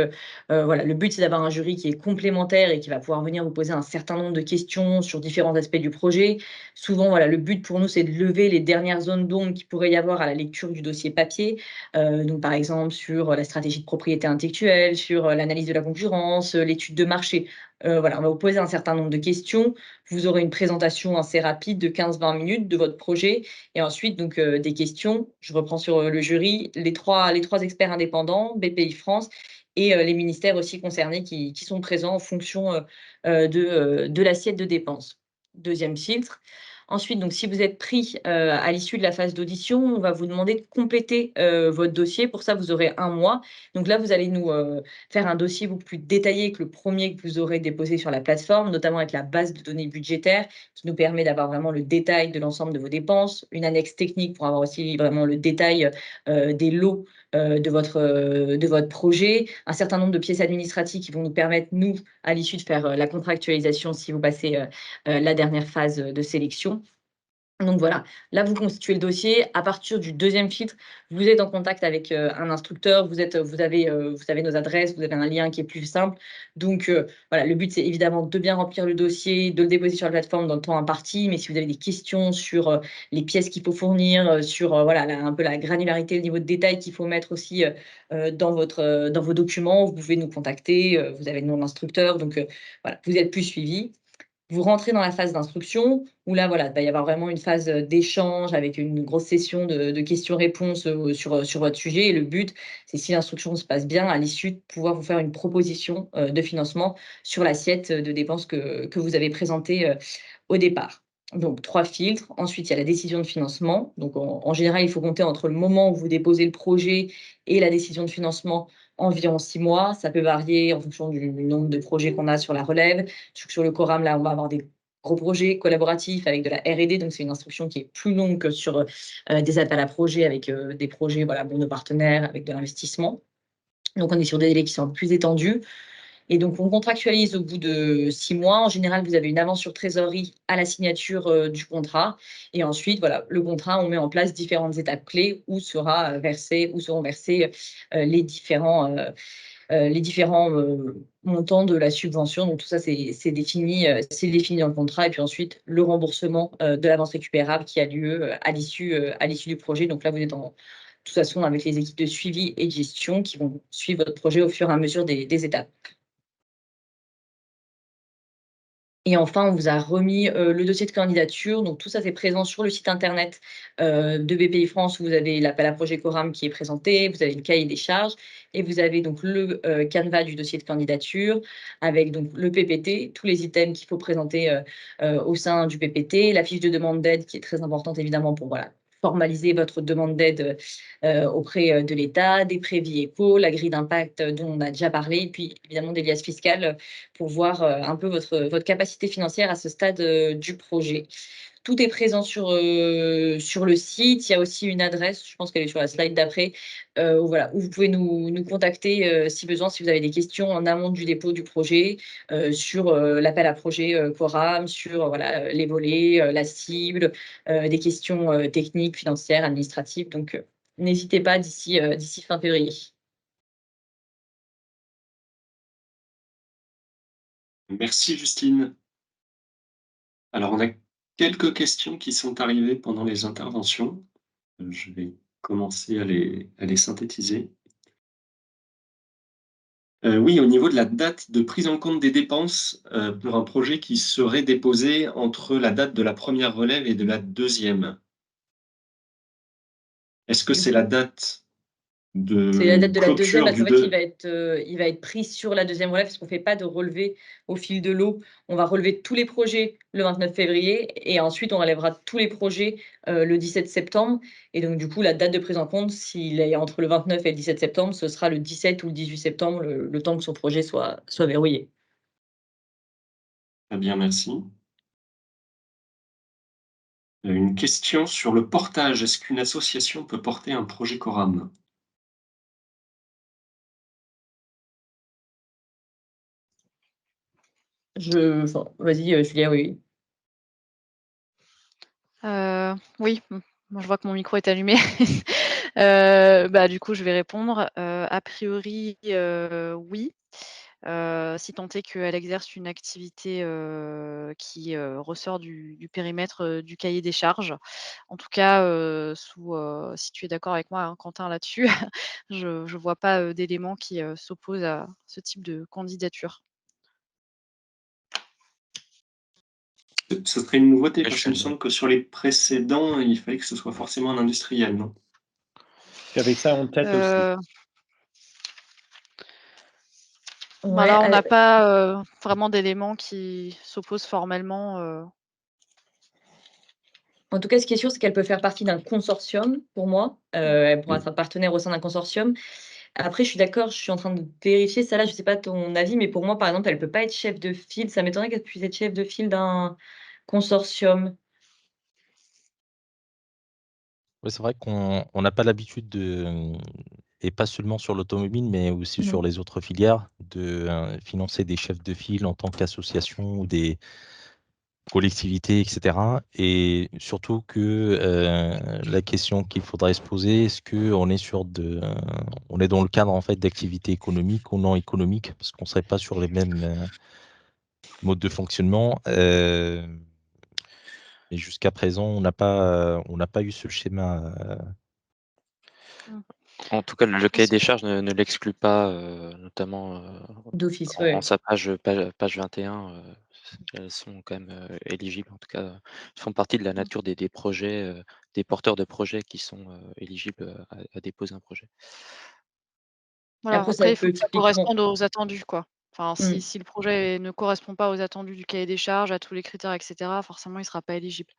Voilà, le but, c'est d'avoir un jury qui est complémentaire et qui va pouvoir venir vous poser un certain nombre de questions sur différents aspects du projet. Souvent, voilà, le but pour nous, c'est de lever les dernières zones d'ombre qu'il pourrait y avoir à la lecture du dossier papier. Donc, par exemple, sur la stratégie de propriété intellectuelle, sur l'analyse de la concurrence, l'étude de marché. Voilà, on va vous poser un certain nombre de questions. Vous aurez une présentation assez rapide de 15-20 minutes de votre projet et ensuite donc des questions. Je reprends sur le jury, les trois experts indépendants, BPI France et les ministères aussi concernés qui sont présents en fonction de l'assiette de dépenses. Deuxième filtre. Ensuite, donc, si vous êtes pris à l'issue de la phase d'audition, on va vous demander de compléter votre dossier. Pour ça, vous aurez 1 mois. Donc là, vous allez nous faire un dossier beaucoup plus détaillé que le premier que vous aurez déposé sur la plateforme, notamment avec la base de données budgétaire qui nous permet d'avoir vraiment le détail de l'ensemble de vos dépenses, une annexe technique pour avoir aussi vraiment le détail des lots de votre projet, un certain nombre de pièces administratives qui vont nous permettre, nous, à l'issue de faire la contractualisation si vous passez la dernière phase de sélection. Donc voilà, là vous constituez le dossier. À partir du deuxième filtre, vous êtes en contact avec un instructeur, vous avez nos adresses, vous avez un lien qui est plus simple. Donc voilà, le but c'est évidemment de bien remplir le dossier, de le déposer sur la plateforme dans le temps imparti. Mais si vous avez des questions sur les pièces qu'il faut fournir, sur voilà un peu la granularité, le niveau de détail qu'il faut mettre aussi dans vos documents, vous pouvez nous contacter. Vous avez le nom de l'instructeur, donc voilà, vous êtes plus suivi. Vous rentrez dans la phase d'instruction où là, voilà, il va y avoir vraiment une phase d'échange avec une grosse session de questions-réponses sur votre sujet. Et le but, c'est si l'instruction se passe bien, à l'issue, de pouvoir vous faire une proposition de financement sur l'assiette de dépenses que vous avez présentée au départ. Donc, 3 filtres. Ensuite, il y a la décision de financement. Donc, en général, il faut compter entre le moment où vous déposez le projet et la décision de financement environ 6 mois. Ça peut varier en fonction du nombre de projets qu'on a sur la relève. Sur le Coram, là, on va avoir des gros projets collaboratifs avec de la R&D. Donc, c'est une instruction qui est plus longue que sur des appels à projets avec des projets, voilà, nos partenaires, avec de l'investissement. Donc, on est sur des délais qui sont plus étendus. Et donc, on contractualise au bout de 6 mois. En général, vous avez une avance sur trésorerie à la signature du contrat. Et ensuite, voilà, le contrat, on met en place différentes étapes clés où seront versés les différents montants de la subvention. Donc, tout ça, c'est défini dans le contrat. Et puis ensuite, le remboursement de l'avance récupérable qui a lieu à l'issue du projet. Donc là, vous êtes de toute façon avec les équipes de suivi et de gestion qui vont suivre votre projet au fur et à mesure des étapes. Et enfin, on vous a remis le dossier de candidature. Donc, tout ça, c'est présent sur le site internet de BPI France où vous avez l'appel à projet Coram qui est présenté, vous avez le cahier des charges et vous avez donc le canevas du dossier de candidature avec donc le PPT, tous les items qu'il faut présenter au sein du PPT, la fiche de demande d'aide qui est très importante évidemment pour voilà, formaliser votre demande d'aide auprès de l'État, des prévis éco, la grille d'impact dont on a déjà parlé, et puis évidemment des liasses fiscales pour voir un peu votre capacité financière à ce stade du projet. Tout est présent sur le site. Il y a aussi une adresse, je pense qu'elle est sur la slide d'après, voilà, où vous pouvez nous contacter si besoin, si vous avez des questions en amont du dépôt du projet, sur l'appel à projet Coram, sur voilà, les volets, la cible, des questions techniques, financières, administratives. Donc, n'hésitez pas d'ici fin février. Merci Justine. Alors, on a quelques questions qui sont arrivées pendant les interventions. Je vais commencer à les synthétiser. Oui, au niveau de la date de prise en compte des dépenses pour un projet qui serait déposé entre la date de la première relève et de la deuxième. Est-ce que c'est la date C'est la date de la deuxième, clôture parce du qu'en fait, deux. il va être pris sur la deuxième relève, parce qu'on ne fait pas de relevé au fil de l'eau. On va relever tous les projets le 29 février, et ensuite, on relèvera tous les projets le 17 septembre. Et donc, du coup, la date de prise en compte, s'il est entre le 29 et le 17 septembre, ce sera le 17 ou le 18 septembre, le temps que son projet soit verrouillé. Très bien, merci. Une question sur le portage. Est-ce qu'une association peut porter un projet Coram? Vas-y, Julia, oui. Oui, moi je vois que mon micro est allumé. Du coup, je vais répondre. A priori, oui. Si tant est qu'elle exerce une activité qui ressort du périmètre du cahier des charges. En tout cas, si tu es d'accord avec moi, hein, Quentin, là-dessus, je ne vois pas d'éléments qui s'opposent à ce type de candidature. Ce serait une nouveauté, Et parce je qu'il me suis- semble que sur les précédents, il fallait que ce soit forcément un industriel, non? J'avais ça en tête aussi. Ouais, Là, on n'a pas vraiment d'éléments qui s'opposent formellement. En tout cas, ce qui est sûr, c'est qu'elle peut faire partie d'un consortium, pour moi. Elle pourra être partenaire au sein d'un consortium. Après, je suis d'accord, je suis en train de vérifier ça là, je ne sais pas ton avis, mais pour moi, par exemple, elle ne peut pas être chef de file. Ça m'étonnerait qu'elle puisse être chef de file d'un consortium. Ouais, c'est vrai qu'on n'a pas l'habitude de, et pas seulement sur l'automobile, mais aussi sur Mhm. les autres filières, de financer des chefs de file en tant qu'association ou des collectivités, etc. Et surtout que la question qu'il faudrait se poser, est-ce qu'on est on est dans le cadre en fait d'activités économiques ou non économiques, parce qu'on ne serait pas sur les mêmes modes de fonctionnement. Et jusqu'à présent, on n'a pas eu ce schéma. En tout cas, le cahier des charges ne l'exclut pas, notamment D'office, en ouais. sa page 21. Elles sont quand même éligibles, en tout cas, elles font partie de la nature des projets, des porteurs de projets qui sont éligibles à déposer un projet. Voilà, Après, ça après, il faut peut que ça typiquement. corresponde aux attendus, quoi. Enfin, Mm. si le projet ne correspond pas aux attendus du cahier des charges, à tous les critères, etc., forcément, il ne sera pas éligible.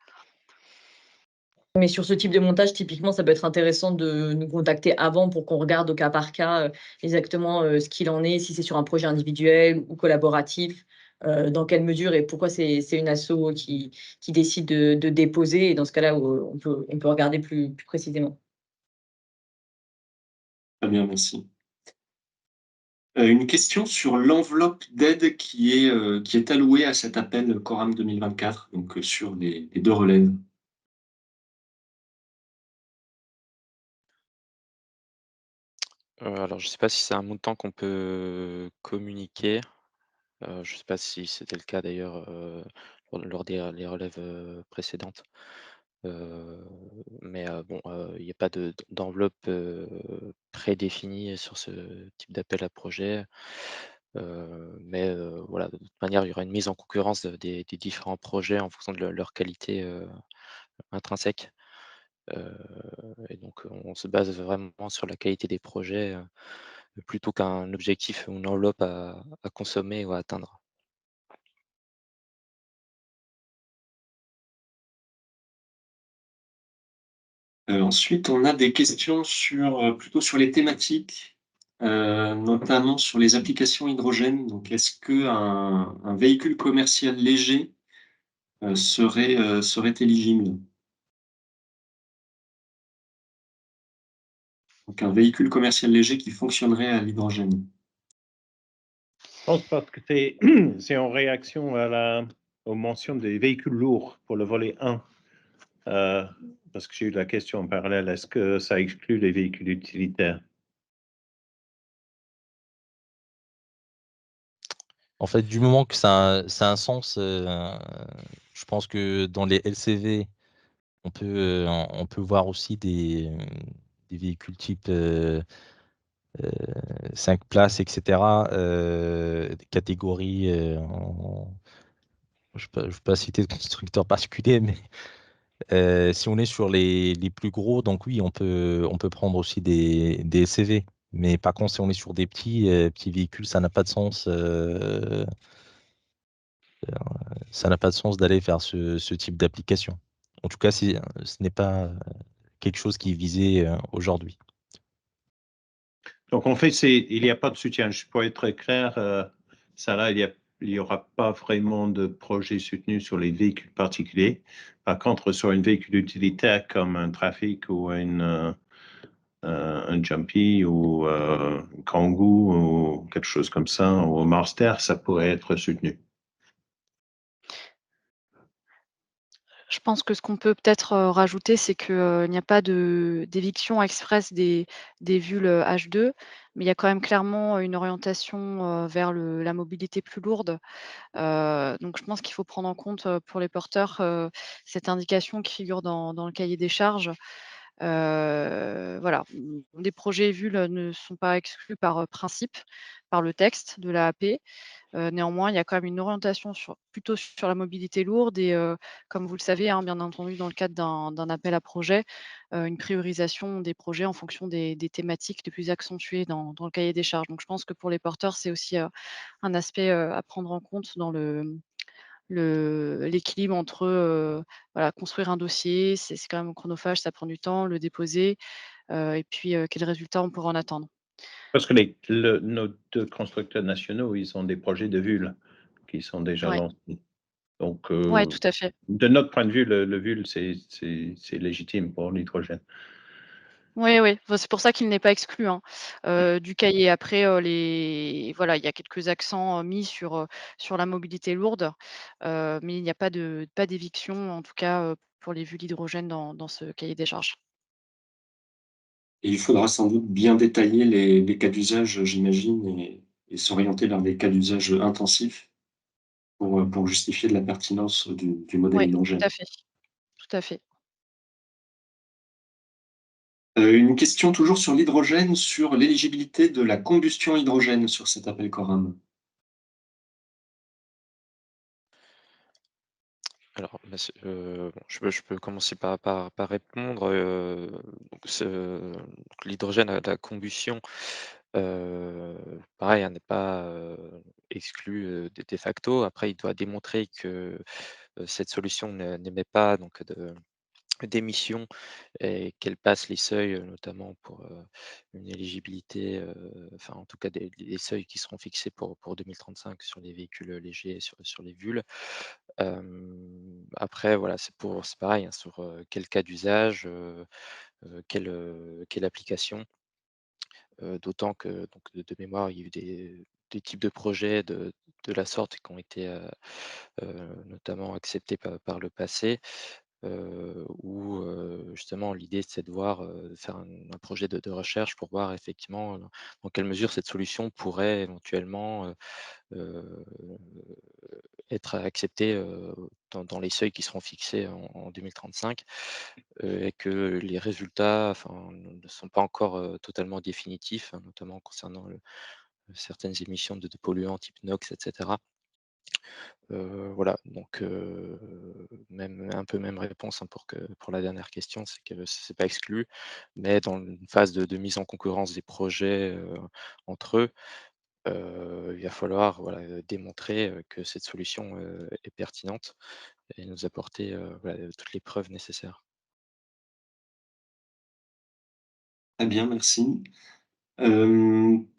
Mais sur ce type de montage, typiquement, ça peut être intéressant de nous contacter avant pour qu'on regarde au cas par cas exactement ce qu'il en est, si c'est sur un projet individuel ou collaboratif, dans quelle mesure et pourquoi c'est une asso qui décide de déposer. Et dans ce cas-là, on peut regarder plus précisément. Très bien, merci. Une question sur l'enveloppe d'aide qui est allouée à cet appel Coram 2024, donc sur les deux relèves. Alors je ne sais pas si c'est un montant qu'on peut communiquer. Je ne sais pas si c'était le cas d'ailleurs, lors des les relèves, précédentes. Bon, il n'y a pas d'enveloppe, prédéfinie sur ce type d'appel à projet. Voilà, de toute manière, il y aura une mise en concurrence des différents projets en fonction de leur qualité, intrinsèque. Heu et donc on se base vraiment sur la qualité des projets, plutôt qu'un objectif ou une enveloppe à consommer ou à atteindre. Ensuite, on a des questions plutôt sur les thématiques, notamment sur les applications hydrogène. Donc, est-ce qu'un véhicule commercial léger serait éligible? Donc, un véhicule commercial léger qui fonctionnerait à l'hydrogène. Je pense parce que c'est en réaction aux mentions des véhicules lourds pour le volet 1. Parce que j'ai eu la question en parallèle, est-ce que ça exclut les véhicules utilitaires? En fait, du moment que ça a un sens, je pense que dans les LCV, on peut voir aussi des véhicules type 5 places, etc. Des catégories. Je ne vais pas citer de constructeur particulier, mais Si on est sur les plus gros, donc oui, on peut prendre aussi des SCV. Mais par contre, si on est sur des petits véhicules, ça n'a pas de sens. Ça n'a pas de sens d'aller vers ce type d'application. En tout cas, ce n'est pas quelque chose qui est visé aujourd'hui. Donc, en fait, il n'y a pas de soutien. Pour être très clair, Sarah, il n'y aura pas vraiment de projet soutenu sur les véhicules particuliers. Par contre, sur un véhicule utilitaire comme un Trafic ou un Jumpy ou un Kangoo ou quelque chose comme ça, ou un Master, ça pourrait être soutenu. Je pense que ce qu'on peut peut-être rajouter, c'est qu'il n'y a pas d'éviction express des VUL H2, mais il y a quand même clairement une orientation vers la mobilité plus lourde. Donc je pense qu'il faut prendre en compte pour les porteurs cette indication qui figure dans le cahier des charges. Voilà, des projets VUL ne sont pas exclus par principe, par le texte de l'AAP. Néanmoins, il y a quand même une orientation plutôt sur la mobilité lourde et comme vous le savez, hein, bien entendu, dans le cadre d'un appel à projet, une priorisation des projets en fonction des thématiques les plus accentuées dans le cahier des charges. Donc je pense que pour les porteurs, c'est aussi un aspect à prendre en compte dans l'équilibre entre voilà, construire un dossier, c'est quand même chronophage, ça prend du temps, le déposer, et puis quels résultats on pourra en attendre. Parce que nos deux constructeurs nationaux, ils ont des projets de VUL qui sont déjà Ouais, lancés. Donc, ouais, tout à fait. de notre point de vue, le VUL, c'est légitime pour l'hydrogène. Oui, oui, bah, c'est pour ça qu'il n'est pas exclu, hein, du cahier. Après, voilà, il y a quelques accents, mis sur la mobilité lourde, mais il n'y a pas d'éviction, en tout cas, pour les vues d'hydrogène dans ce cahier des charges. Et il faudra sans doute bien détailler les cas d'usage, j'imagine, et s'orienter vers des cas d'usage intensifs pour justifier de la pertinence du modèle Oui, tout hydrogène. à fait, tout à fait. Une question toujours sur l'hydrogène, sur l'éligibilité de la combustion hydrogène sur cet appel Coram. Alors, bah, bon, je peux commencer par répondre. Donc l'hydrogène à la combustion, pareil, hein, n'est pas exclu de facto. Après, il doit démontrer que cette solution n'émet pas donc d'émissions et qu'elle passe les seuils, notamment pour une éligibilité, enfin en tout cas des seuils qui seront fixés pour 2035 sur les véhicules légers, sur les VUL. Après voilà, c'est pareil, hein, sur quel cas d'usage, quelle application, d'autant que donc de mémoire, il y a eu des types de projets de la sorte qui ont été notamment acceptés par le passé. Où justement l'idée c'est de voir, de faire un projet de recherche pour voir effectivement, dans quelle mesure cette solution pourrait éventuellement, heu, être acceptée, dans les seuils qui seront fixés en 2035, et que les résultats, enfin, ne sont pas encore, totalement définitifs, hein, notamment concernant certaines émissions de polluants type NOx et cetera. Voilà, donc même un peu même réponse, hein, pour la dernière question, c'est que c'est pas exclu, mais dans une phase de mise en concurrence des projets, entre eux, il va falloir, voilà, démontrer, que cette solution, est pertinente et nous apporter, voilà, toutes les preuves nécessaires. Très bien, merci.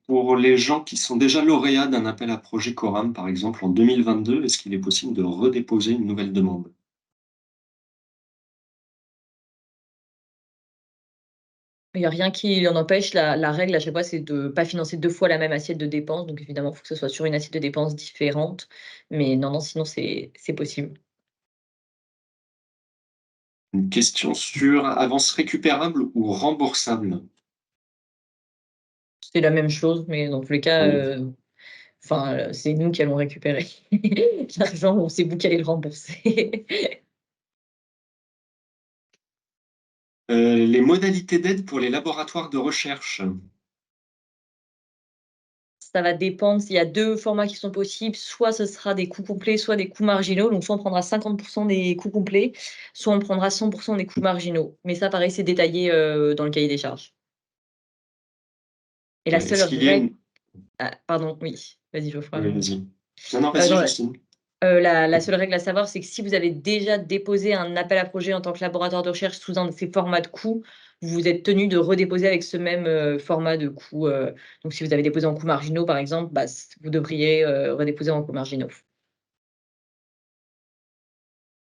Pour les gens qui sont déjà lauréats d'un appel à projet Coram, par exemple en 2022, est-ce qu'il est possible de redéposer une nouvelle demande? Il n'y a rien qui l'en empêche. La règle à chaque fois, c'est de ne pas financer 2 fois la même assiette de dépenses. Donc évidemment, il faut que ce soit sur une assiette de dépenses différente. Mais non, non, sinon c'est possible. Une question sur avance récupérable ou remboursable? C'est la même chose, mais dans tous les cas, Oui. enfin, c'est nous qui allons récupérer l'argent ou c'est vous qui allez le rembourser. Les modalités d'aide pour les laboratoires de recherche. ça va dépendre s'il y a 2 formats qui sont possibles, soit ce sera des coûts complets, soit des coûts marginaux. Donc soit on prendra 50 des coûts complets, soit on prendra 100 des coûts marginaux. Mais ça, pareil, c'est détaillé, dans le cahier des charges. Et la seule Est-ce qu'il y a règle une... pardon, oui, vas-y Geoffroy. Oui, vas-y. Non, vas-y, non, Justine. La seule règle à savoir, c'est que si vous avez déjà déposé un appel à projet en tant que laboratoire de recherche sous un de ces formats de coûts, vous êtes tenu de redéposer avec ce même format de coûts. Donc, si vous avez déposé en coûts marginaux, par exemple, vous devriez redéposer en coûts marginaux.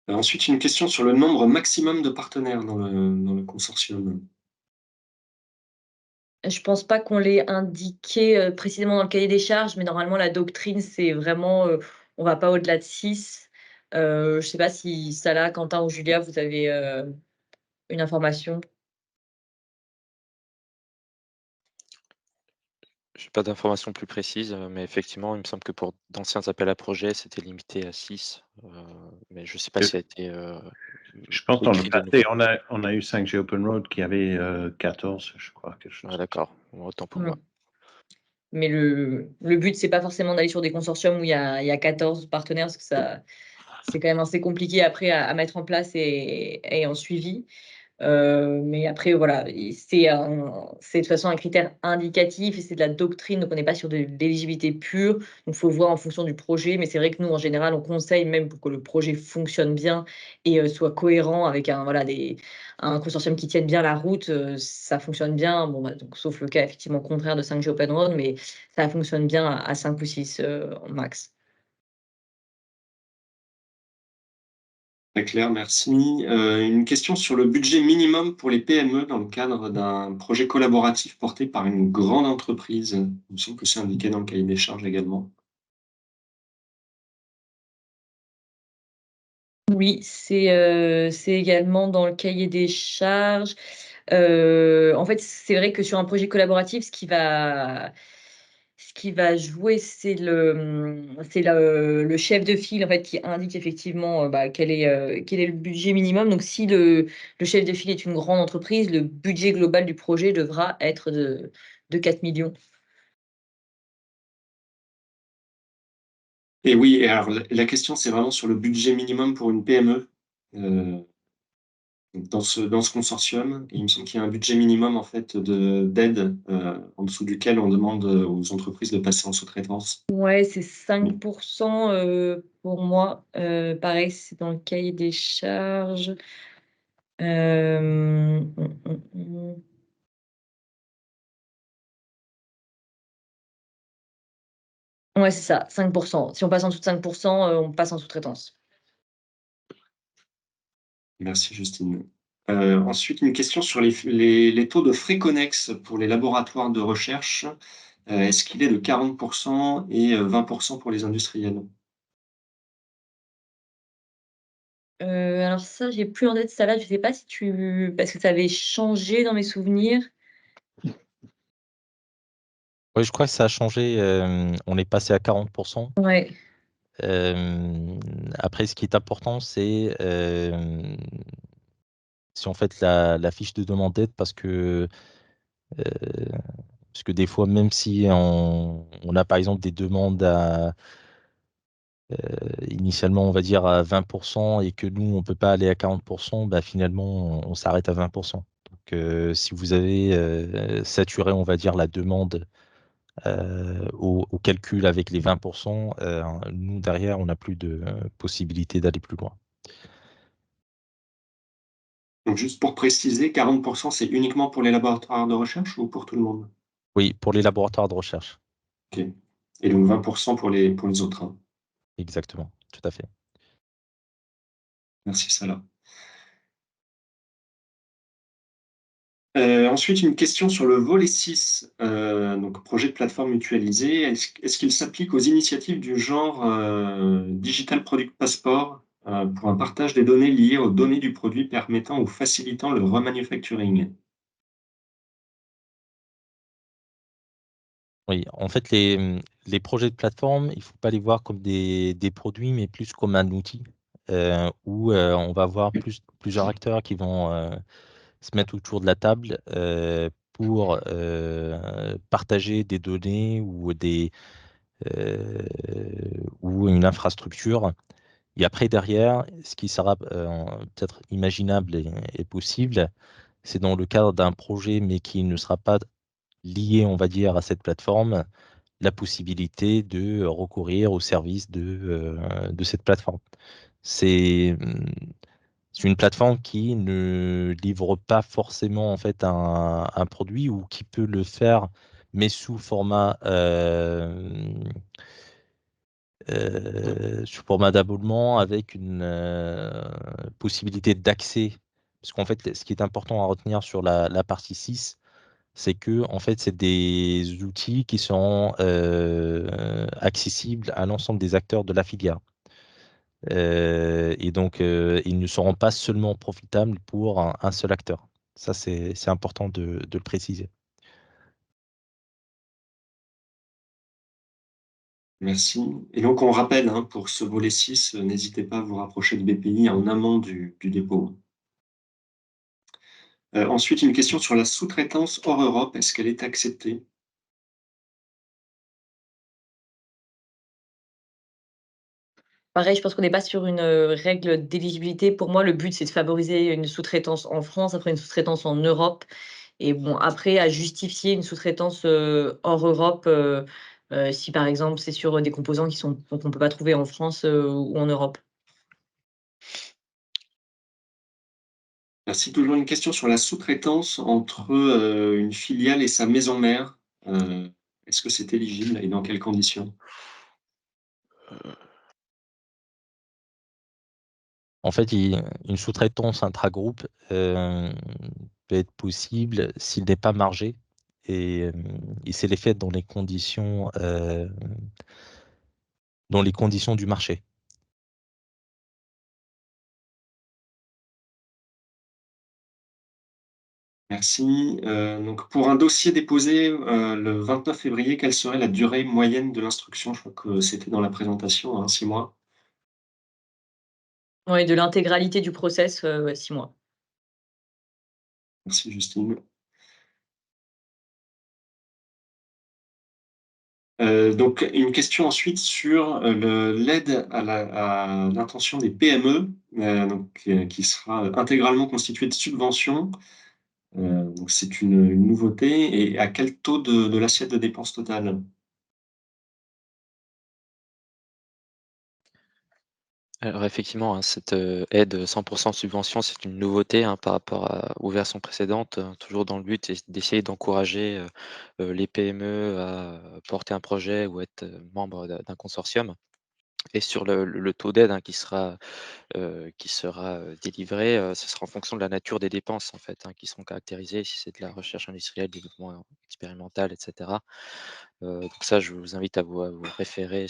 Ensuite, une question sur le nombre maximum de partenaires dans le consortium. Je pense pas qu'on l'ait indiqué précisément dans le cahier des charges, mais normalement, la doctrine, c'est vraiment, on va pas au-delà de 6. Je sais pas si Salah, Quentin ou Julia, vous avez une information. Je n'ai pas d'informations plus précises, mais effectivement, il me semble que pour d'anciens appels à projets, c'était limité à 6. Mais je ne sais pas si ça a été Je pense dans le écrit de passé, nouveau. on a eu 5G Open Road qui avait 14, je crois, quelque chose. Ah, d'accord, autant pour moi. Mais le but, c'est pas forcément d'aller sur des consortiums où il y a 14 partenaires, parce que c'est quand même assez compliqué après à mettre en place et en suivi. Mais après, voilà, c'est de toute façon un critère indicatif et c'est de la doctrine, donc on n'est pas sur de l'éligibilité pure. Donc, il faut voir en fonction du projet. Mais c'est vrai que nous, en général, on conseille, même pour que le projet fonctionne bien et soit cohérent avec un consortium qui tienne bien la route, ça fonctionne bien. Bon, donc, sauf le cas effectivement contraire de 5G Open Road, mais ça fonctionne bien à 5 ou 6 max. Très clair, merci. Une question sur le budget minimum pour les PME dans le cadre d'un projet collaboratif porté par une grande entreprise. Il me semble que c'est indiqué dans le cahier des charges également. Oui, c'est également dans le cahier des charges. En fait, c'est vrai que sur un projet collaboratif, ce qui va jouer, c'est le chef de file en fait, qui indique effectivement quel est le budget minimum. Donc, si le chef de file est une grande entreprise, le budget global du projet devra être de 4 millions. Et oui, et alors la question, c'est vraiment sur le budget minimum pour une PME dans ce consortium. Et il me semble qu'il y a un budget minimum en fait d'aide en dessous duquel on demande aux entreprises de passer en sous-traitance. Ouais, c'est 5% pour moi. Pareil, c'est dans le cahier des charges. Euh, hum, hum, hum. Ouais, c'est ça, 5%. Si on passe en dessous de 5%, on passe en sous-traitance. Merci Justine. Ensuite, une question sur les taux de frais connexes pour les laboratoires de recherche. Est-ce qu'il est de 40% et 20% pour les industriels? Alors ça, j'ai plus en tête ça là. Je sais pas si parce que ça avait changé dans mes souvenirs. Oui, je crois que ça a changé. On est passé à 40%. Ouais. Après, ce qui est important, c'est si on fait la fiche de demande d'aide, parce que des fois, même si on a par exemple des demandes initialement, on va dire à 20% et que nous, on peut pas aller à 40%, bah, finalement, on s'arrête à 20%. Donc, si vous avez saturé, on va dire, la demande au calcul avec les 20%, nous, derrière, on n'a plus de possibilité d'aller plus loin. Donc, juste pour préciser, 40%, c'est uniquement pour les laboratoires de recherche ou pour tout le monde? Oui, pour les laboratoires de recherche. Ok. Et donc 20% pour les autres, hein. Exactement, tout à fait. Merci, Salah. Ensuite, une question sur le volet 6, donc projet de plateforme mutualisée. Est-ce qu'il s'applique aux initiatives du genre Digital Product Passport pour un partage des données liées aux données du produit permettant ou facilitant le remanufacturing? Oui, en fait, les projets de plateforme, il ne faut pas les voir comme des produits, mais plus comme un outil où on va avoir plusieurs acteurs qui vont se mettre autour de la table pour partager des données ou ou une infrastructure. Et après, derrière, ce qui sera peut-être imaginable et possible, c'est dans le cadre d'un projet, mais qui ne sera pas lié, on va dire, à cette plateforme, la possibilité de recourir au service de cette plateforme. C'est une plateforme qui ne livre pas forcément en fait un produit ou qui peut le faire, mais sous format d'abonnement avec une possibilité d'accès. Parce qu'en fait, ce qui est important à retenir sur la partie 6, c'est que en fait, c'est des outils qui sont accessibles à l'ensemble des acteurs de la filière. Et donc, ils ne seront pas seulement profitables pour un seul acteur. Ça, c'est important de le préciser. Merci. Et donc, on rappelle, hein, pour ce volet 6, n'hésitez pas à vous rapprocher de BPI en amont du dépôt. Ensuite, une question sur la sous-traitance hors Europe. Est-ce qu'elle est acceptée? Pareil, je pense qu'on n'est pas sur une règle d'éligibilité. Pour moi, le but, c'est de favoriser une sous-traitance en France, après une sous-traitance en Europe. Et bon, après, à justifier une sous-traitance hors Europe, si par exemple, c'est sur des composants qu'on ne peut pas trouver en France ou en Europe. Merci. Toujours une question sur la sous-traitance entre une filiale et sa maison mère. Est-ce que c'est éligible et dans quelles conditions? En fait, une sous-traitance intragroupe peut être possible s'il n'est pas margé et s'il est fait dans les conditions du marché. Merci. Donc pour un dossier déposé le 29 février, quelle serait la durée moyenne de l'instruction? Je crois que c'était dans la présentation, hein, 6 mois. Oui, de l'intégralité du process, 6 mois. Merci Justine. Donc une question ensuite sur l'aide à l'intention des PME, qui sera intégralement constituée de subventions. Donc c'est une nouveauté. Et à quel taux de l'assiette de dépenses totale? Alors effectivement, hein, cette, aide 100 subvention, c'est une nouveauté, hein, par rapport aux versions précédentes, toujours dans le but d'essayer d'encourager, les PME à porter un projet ou être, membre d'un consortium. Et sur le taux d'aide, hein, qui sera délivré, ce sera en fonction de la nature des dépenses, en fait, hein, qui seront caractérisées, si c'est de la recherche industrielle, développement expérimental et cetera. Donc ça, je vous invite à vous référer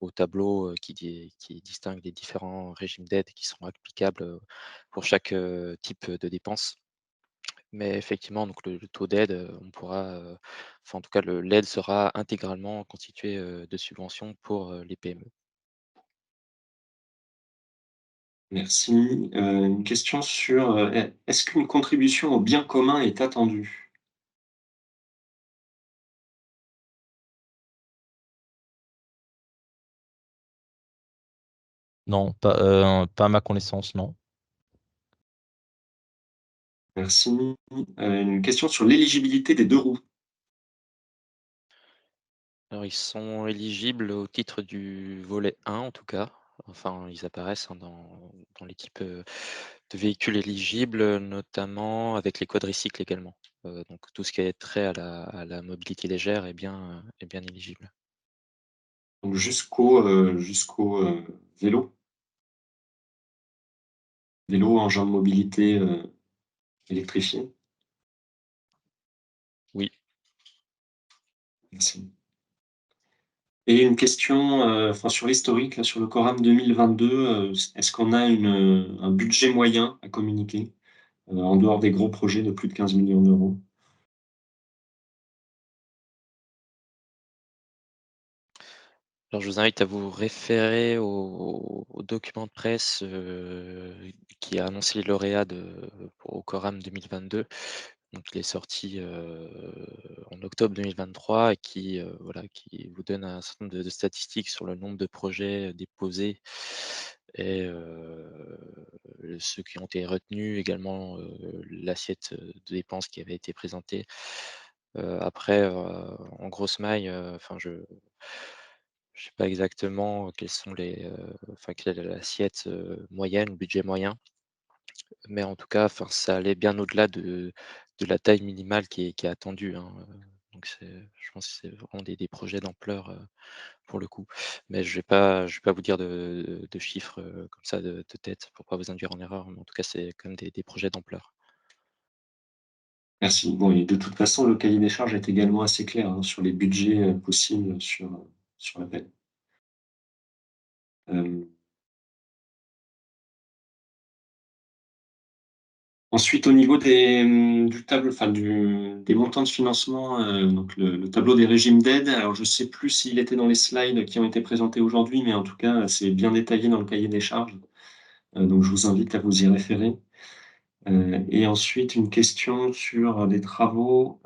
au tableau, qui distingue les différents régimes d'aide qui seront applicables, pour chaque, type de dépense. Mais effectivement, donc le taux d'aide, on pourra, enfin en tout cas l'aide sera intégralement constituée, de subventions pour, les PME. Merci. Une question sur, est-ce qu'une contribution au bien commun est attendue? Non, pas à ma connaissance, non. Merci. Une question sur l'éligibilité des 2 roues. Alors ils sont éligibles au titre du volet 1 en tout cas. Enfin, ils apparaissent, hein, dans l'équipe, de véhicules éligibles, notamment avec les quadricycles également. Donc tout ce qui est trait à la mobilité légère est bien éligible. Donc jusqu'au vélo. Vélo, engin de mobilité électrifié. Oui. Merci. Et une question enfin, sur l'historique, là, sur le Coram 2022, est-ce qu'on a un budget moyen à communiquer en dehors des gros projets de plus de 15 millions d'euros? Alors je vous invite à vous référer au document de presse, qui a annoncé les lauréats au Coram 2022. Donc il est sorti en octobre 2023 et qui vous donne un certain nombre de statistiques sur le nombre de projets déposés et ceux qui ont été retenus, également l'assiette de dépenses qui avait été présentée. Après, en grosse maille, je ne sais pas exactement quels sont quelle est l'assiette moyenne, le budget moyen. Mais en tout cas, ça allait bien au-delà de la taille minimale qui est attendue, hein, donc je pense que c'est vraiment des projets d'ampleur, pour le coup. Mais je vais pas vous dire de chiffres, comme ça de tête pour pas vous induire en erreur, mais en tout cas, c'est quand même des projets d'ampleur. Merci. Bon, et de toute façon, le cahier des charges est également assez clair, hein, sur les budgets possibles sur l'appel. Ensuite, au niveau du tableau, des montants de financement, donc le tableau des régimes d'aide. Alors, je ne sais plus s'il était dans les slides qui ont été présentés aujourd'hui, mais en tout cas, c'est bien détaillé dans le cahier des charges. Donc, je vous invite à vous y référer. Et ensuite, une question sur des travaux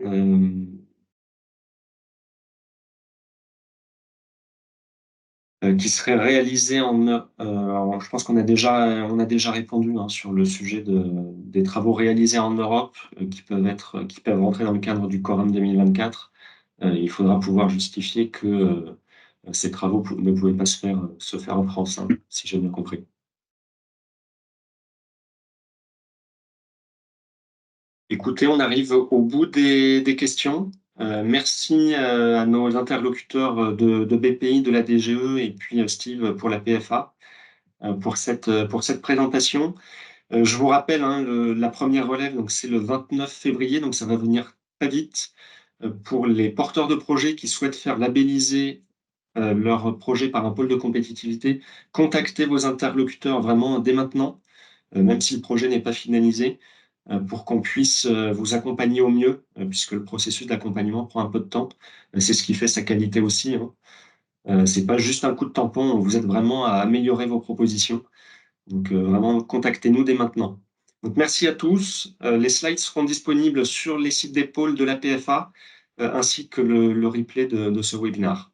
qui seraient réalisés alors, je pense qu'on a déjà répondu, hein, sur le sujet des travaux réalisés en Europe, qui peuvent rentrer dans le cadre du Quorum 2024. Il faudra pouvoir justifier que ces travaux ne pouvaient pas se faire en France, hein, si j'ai bien compris. Écoutez, on arrive au bout des questions. Merci à nos interlocuteurs de BPI, de la DGE et puis Steve pour la PFA pour cette présentation. Je vous rappelle, hein, la première relève, donc c'est le 29 février, donc ça va venir très vite. Pour les porteurs de projets qui souhaitent faire labelliser leur projet par un pôle de compétitivité, contactez vos interlocuteurs vraiment dès maintenant, même si le projet n'est pas finalisé, pour qu'on puisse vous accompagner au mieux, puisque le processus d'accompagnement prend un peu de temps. C'est ce qui fait sa qualité aussi, hein. C'est pas juste un coup de tampon, vous êtes vraiment à améliorer vos propositions. Donc vraiment, contactez-nous dès maintenant. Donc merci à tous. Les slides seront disponibles sur les sites des pôles de la PFA, ainsi que le replay de ce webinaire.